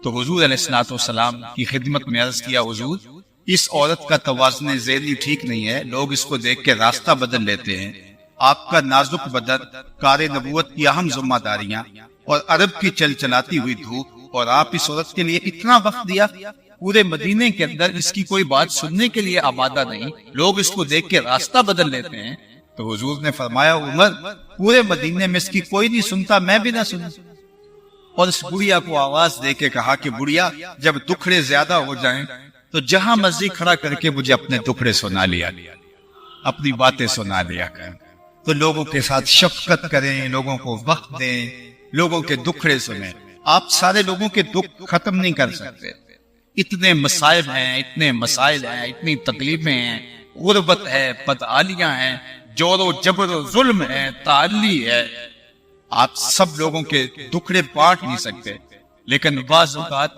تو حضور علیہ الصلوۃ والسلام کی خدمت میں عرض کیا، حضور اس عورت کا توازن ذہنی ٹھیک نہیں ہے، لوگ اس کو دیکھ کے راستہ بدل لیتے ہیں، آپ کا نازک بدن، کار نبوت کی اہم ذمہ داریاں اور عرب کی چل چلاتی ہوئی دھوپ، اور آپ اس عورت کے لیے اتنا وقت دیا، پورے مدینے کے اندر اس کی کوئی بات سننے کے لیے آمادہ نہیں، لوگ اس کو دیکھ کے راستہ بدل لیتے ہیں۔ تو حضور نے فرمایا عمر پورے مدینے میں اس کی کوئی نہیں سنتا، میں بھی نہ سنوں۔ اور اس بڑھیا کو آواز دے کے کہا کہ بڑھیا جب دکھڑے زیادہ ہو جائیں تو جہاں مرضی کھڑا کر کے مجھے اپنے دکھڑے سنا لیا، اپنی باتیں سنا لیا کر۔ تو لوگوں کے ساتھ شفقت کریں، لوگوں کو وقت دیں، لوگوں کے دکھڑے سنیں۔ آپ سارے لوگوں کے دکھ ختم نہیں کر سکتے، اتنے مصائب ہیں، اتنے مسائل ہیں، اتنی تکلیفیں ہیں، غربت ہے، بدحالیاں ہیں، جور و جبر و ظلم ہے، تعلی ہے، آپ سب لوگوں کے دکھڑے بانٹ نہیں سکتے، لیکن بعض اوقات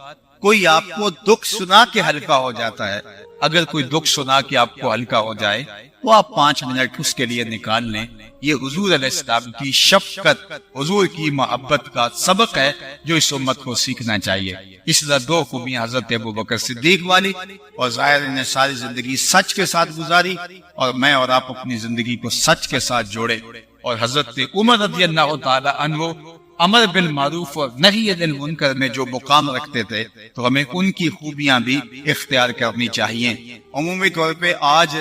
کوئی آپ کو دکھ سنا کے ہلکا ہو جاتا ہے۔ اگر کوئی دکھ سنا کے آپ کو ہلکا ہو جائے تو آپ 5 منٹ اس کے لیے نکال لیں۔ یہ حضور علیہ السلام کی شفقت، حضور کی محبت کا سبق ہے جو اس امت کو سیکھنا چاہیے۔ اس طرح 2 خوبیاں حضرت ابوبکر صدیق والی، اور ظاہر نے ساری زندگی سچ کے ساتھ گزاری، اور میں اور آپ اپنی زندگی کو سچ کے ساتھ جوڑے۔ اور حضرت عمر رضی اللہ تعالی عنہ امر بالمعروف اور نہی عن المنکر میں جو مقام رکھتے تھے، تو ہمیں ان کی خوبیاں بھی اختیار کرنی چاہیے۔ عمومی طور پہ آج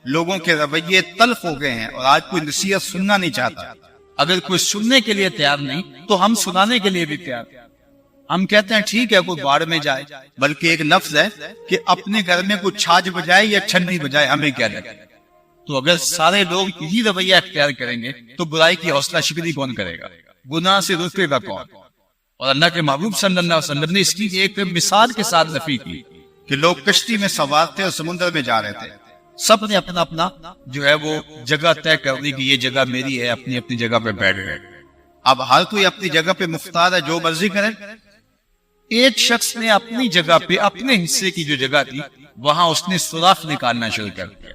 لوگوں کے رویے تلخ ہو گئے ہیں، اور آج کوئی نصیحت سننا نہیں چاہتا۔ اگر کوئی سننے کے لیے تیار نہیں تو ہم سنانے کے لیے بھی تیار۔ ہم کہتے ہیں ٹھیک ہے کوئی باڑ میں جائے، بلکہ ایک لفظ ہے کہ اپنے گھر میں کوئی چھاج بجائے یا چھنی بجائے، ہمیں کیا لگے۔ تو اگر سارے لوگ یہی رویہ اختیار کریں گے تو برائی کی حوصلہ شکنی کون کرے گا، گناہ سے روکے گا کون؟ اور اللہ کے محبوب صلی اللہ علیہ وسلم نے اس کی ایک مثال کے ساتھ نفی کی کہ لوگ کشتی میں سوار تھے اور سمندر میں جا رہے تھے، سب نے اپنا اپنا جو ہے وہ جگہ طے کر لی کہ یہ جگہ میری ہے، اپنی اپنی جگہ پہ بیٹھ گئے۔ اب ہر کوئی اپنی جگہ پہ مختار ہے، جو مرضی کرے۔ ایک شخص نے اپنی جگہ پہ اپنے حصے کی جو جگہ تھی وہاں اس نے سوراخ نکالنا شروع کر دیا،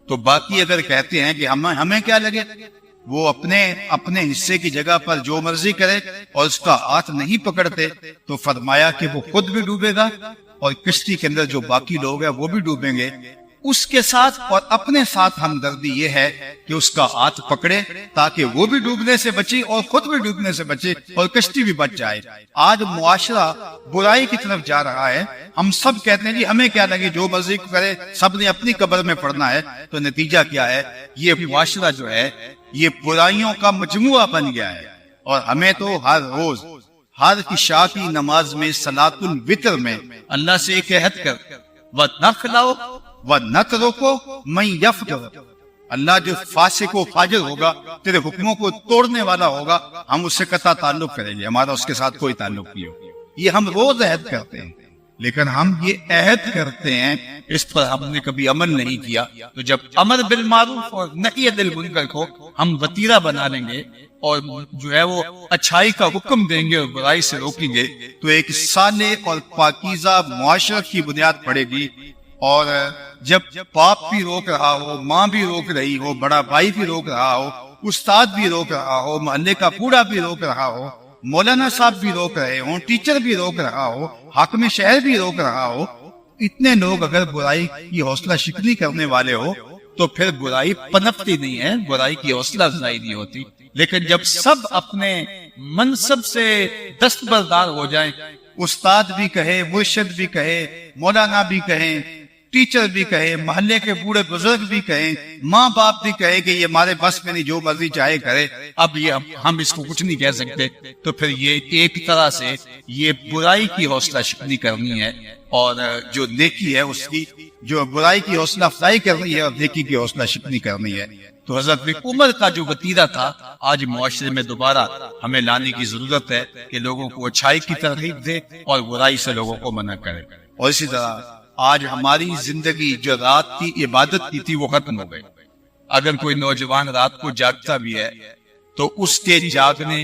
تو باقی اگر کہتے ہیں کہ ہمیں کیا لگے، وہ اپنے حصے کی جگہ پر جو مرضی کرے اور اس کا ہاتھ نہیں پکڑتے، تو فرمایا کہ وہ خود بھی ڈوبے گا اور کشتی کے اندر جو باقی لوگ ہیں وہ بھی ڈوبیں گے۔ اس کے ساتھ اور اپنے ساتھ ہمدردی یہ ہے کہ اس کا ہاتھ پکڑے تاکہ وہ بھی ڈوبنے سے بچے اور خود بھی ڈوبنے سے بچے اور کشتی بھی بچ جائے۔ آج معاشرہ برائی کی طرف جا رہا ہے، ہم سب کہتے ہیں جی ہمیں کیا لگے، جو مرضی کرے، سب نے اپنی قبر میں پڑنا ہے۔ تو نتیجہ کیا ہے، یہ معاشرہ جو ہے یہ برائیوں کا مجموعہ بن گیا ہے۔ اور ہمیں تو ہر روز ہر عشاء کی نماز میں صلاۃ الوتر میں اللہ سے ایک عہد کر وَنَخْلَوْ وَنَتْرُكُ مَن يَفْجُرُ، اللہ جو فاسق و فاجر ہوگا، تیرے حکموں کو توڑنے والا ہوگا، ہم اس سے قطع تعلق کریں گے، ہمارا اس کے ساتھ کوئی تعلق نہیں ہوگا۔ یہ ہم روز عہد کرتے ہیں، لیکن ہم یہ عہد کرتے ہیں، اس پر ہم نے کبھی عمل نہیں کیا۔ تو جب امر بالمعروف اور نہی عن المنکر کو ہم وتیرہ بنا لیں گے اور جو ہے وہ اچھائی کا حکم دیں گے اور برائی سے روکیں گے، تو ایک صالح اور پاکیزہ معاشرت کی بنیاد پڑے گی۔ اور جب باپ بھی روک رہا ہو، ماں بھی روک رہی ہو، بڑا بھائی بھی روک رہا ہو، استاد بھی روک رہا ہو، محلے کا بوڑھا بھی روک رہا ہو، مولانا صاحب بھی روک رہے ہوں، ٹیچر بھی روک رہا ہو، حاکم شہر بھی روک رہا ہو، اتنے لوگ اگر برائی کی حوصلہ شکنی کرنے والے ہو تو پھر برائی پنپتی نہیں ہے، برائی کی حوصلہ افزائی نہیں ہوتی۔ لیکن جب سب اپنے منصب سے دستبردار ہو جائیں، استاد بھی کہے، مرشد بھی کہے، مولانا بھی کہیں، ٹیچر بھی کہے، محلے کے بوڑھے بزرگ بھی کہیں، ماں باپ بھی کہے کہ یہ ہمارے بس میں نہیں، جو مرضی چاہے کرے، اب یہ ہم اس کو کچھ نہیں کہہ سکتے، تو پھر یہ ایک طرح سے یہ برائی کی حوصلہ شکنی کرنی ہے، اور جو نیکی ہے اس کی، جو برائی کی حوصلہ افزائی کرنی ہے اور نیکی کی حوصلہ شکنی کرنی ہے۔ تو حضرت عمر کا جو وتیرہ تھا آج معاشرے میں دوبارہ ہمیں لانے کی ضرورت ہے کہ لوگوں کو اچھائی کی ترغیب دے اور برائی سے لوگوں کو منع کرے۔ اور اسی طرح آج ہماری زندگی جو رات کی عبادت کی تھی وہ ختم ہو گئی۔ اگر کوئی نوجوان رات کو جاگتا بھی ہے تو اس کے جاگنے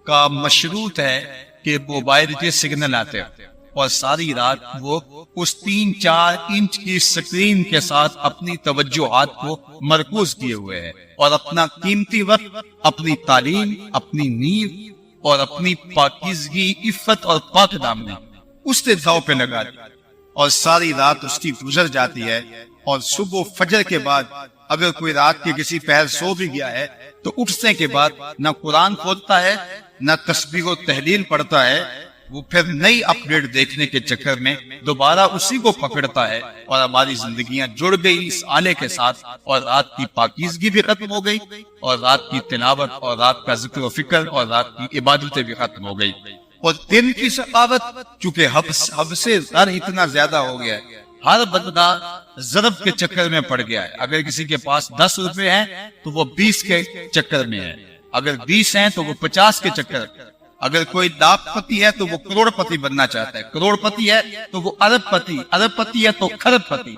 کا مشروط ہے کہ موبائل کے سگنل آتے ہیں، اور ساری رات وہ اس 3-4 انچ کی سکرین کے ساتھ اپنی توجہات کو مرکوز کیے ہوئے ہے، اور اپنا قیمتی وقت اپنی تعلیم، اپنی نیند اور اپنی پاکیزگی، عفت اور پاک دامنی اس نے داؤ پہ لگا دی، اور ساری رات اس کی گزر جاتی ہے۔ اور صبح فجر کے بعد اگر کوئی رات کے کسی پہر سو بھی گیا ہے تو اٹھنے کے بعد نہ قرآن کھولتا ہے، نہ تسبیح و تحلیل پڑھتا ہے، وہ پھر نئی اپ ڈیٹ دیکھنے کے چکر میں دوبارہ اسی کو پکڑتا ہے، اور ہماری زندگیاں جڑ گئی اس آلے کے ساتھ، اور رات کی پاکیزگی بھی ختم ہو گئی، اور رات کی تلاوت اور رات کا ذکر و فکر اور رات کی عبادتیں بھی ختم ہو گئی۔ اور دن کی ثقافت، چونکہ حب سے زر اتنا زیادہ ہو گیا ہے، ہر بندہ ضرب کے چکر میں پڑ گیا ہے۔ اگر کسی کے پاس 10 روپے ہیں تو وہ 20 کے چکر میں ہے، اگر 20 ہیں تو وہ 50 کے چکر، اگر کوئی لاکھ پتی ہے تو وہ کروڑ پتی بننا چاہتا ہے، کروڑ پتی ہے تو وہ ارب پتی، ارب پتی ہے تو کھرب پتی،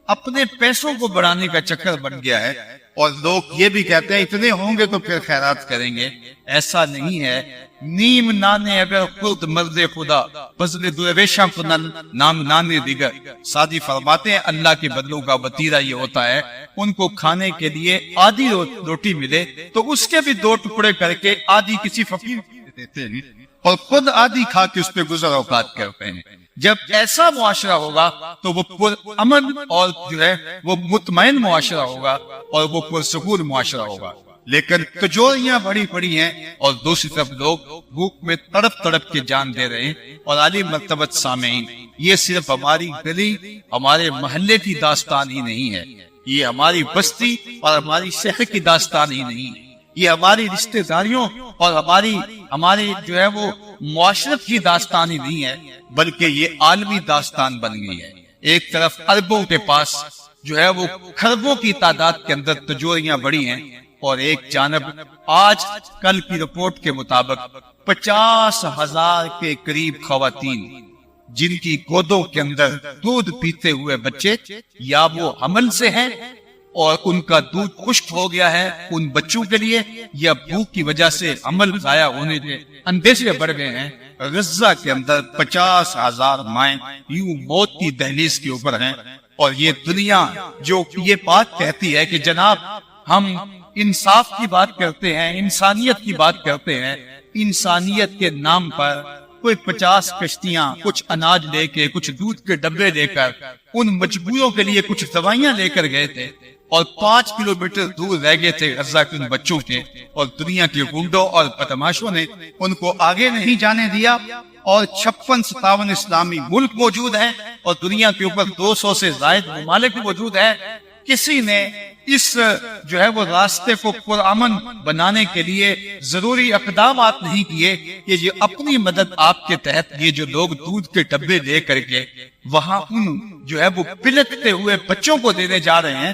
اپنے پیسوں کو بڑھانے کا چکر بن گیا ہے۔ اور لوگ یہ بھی کہتے ہیں اتنے ہوں گے تو پھر خیرات کریں گے، ایسا نہیں ہے۔ نیم نانے اگر خود مرد خدا فضل درویشاں کنن نام نانے دیگر، سادی فرماتے ہیں اللہ کے بدلوں کا وتیرہ یہ ہوتا ہے، ان کو کھانے کے لیے آدھی روٹی ملے تو اس کے بھی 2 ٹکڑے کر کے آدھی کسی فقیر دیتے ہیں، اور خود آدھی کھا کے اس پہ گزر اوقات کرتے ہیں۔ جب ایسا معاشرہ ہوگا تو وہ پرامن اور جو ہے وہ مطمئن معاشرہ ہوگا، اور وہ پرسکون معاشرہ ہوگا۔ لیکن تجوریاں بڑی بڑی ہیں، اور دوسری طرف لوگ بھوک میں تڑپ تڑپ کے جان دے رہے ہیں۔ اور عالی مرتبت سامعین، یہ صرف ہماری گلی، ہمارے محلے کی داستان ہی نہیں ہے، یہ ہماری بستی اور ہماری شہر کی داستان ہی نہیں ہے، یہ ہماری رشتہ داریوں اور ہماری جو ہے وہ معاشرت کی داستان ہی نہیں ہے، بلکہ یہ عالمی داستان بن گئی ہے۔ ایک طرف اربوں کے پاس جو ہے وہ خربوں کی تعداد کے اندر تجوریاں بڑی ہیں، اور ایک جانب آج کل کی رپورٹ کے مطابق 50,000 کے قریب خواتین جن کی گودوں کے اندر دودھ پیتے ہوئے بچے یا وہ حمل سے ہیں اور ان کا دودھ خشک ہو گیا ہے ان بچوں کے لیے، یا بھوک کی وجہ سے حمل ضائع ہونے کے اندیشے بڑھ گئے ہیں۔ غزہ کے اندر 50,000 مائیں یوں موت کی دہلیز کے اوپر ہیں، اور یہ دنیا جو یہ بات کہتی ہے کہ جناب ہم انصاف کی بات کرتے ہیں، انسانیت کی بات کرتے ہیں، انسانیت کے نام پر کوئی 50 کشتیاں کچھ اناج لے کے، کچھ دودھ کے ڈبے لے کر ان مجبوروں کے لیے کچھ دوائیاں لے کر گئے تھے، اور 5 کلومیٹر دور رہ گئے تھے غزہ کے ان بچوں کے، اور دنیا کے گنڈوں اور بدماشوں نے ان کو آگے نہیں جانے دیا۔ اور 56-57 اسلامی ملک موجود ہیں، اور دنیا کے اوپر 200 سے زائد ممالک موجود ہیں، کسی نے اس جو ہے وہ راستے کو پرامن بنانے کے لیے ضروری اقدامات نہیں کیے کہ یہ اپنی مدد آپ کے تحت یہ جو لوگ دودھ کے ڈبے لے کر کے وہاں ان جو ہے وہ پلکتے ہوئے بچوں کو دینے جا رہے ہیں،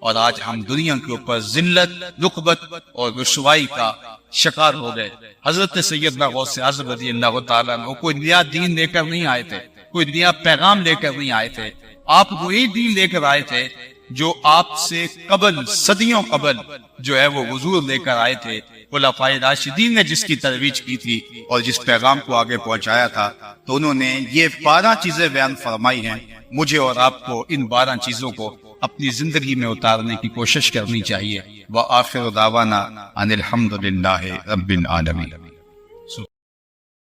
اور آج ہم دنیا کے اوپر ذلت، رقبت اور رسوائی کا شکار ہو گئے۔ حضرت سیدنا غوث اعظم رضی اللہ تعالیٰ عنہ کوئی نیا دین لے کر نہیں آئے تھے، کوئی نیا پیغام لے کر نہیں آئے تھے، آپ وہی دین لے کر آئے تھے جو آپ سے قبل، صدیوں قبل جو ہے وہ حضور لے کر آئے تھے۔ خلفائے راشدین نے جس کی ترویج کی تھی اور جس پیغام کو آگے پہنچایا تھا، تو انہوں نے یہ 12 چیزیں بیان فرمائی ہیں۔ مجھے اور آپ کو ان 12 چیزوں کو اپنی زندگی میں اتارنے کی کوشش کرنی چاہیے۔ وآخر دعوانا ان الحمد للہ رب العالمین۔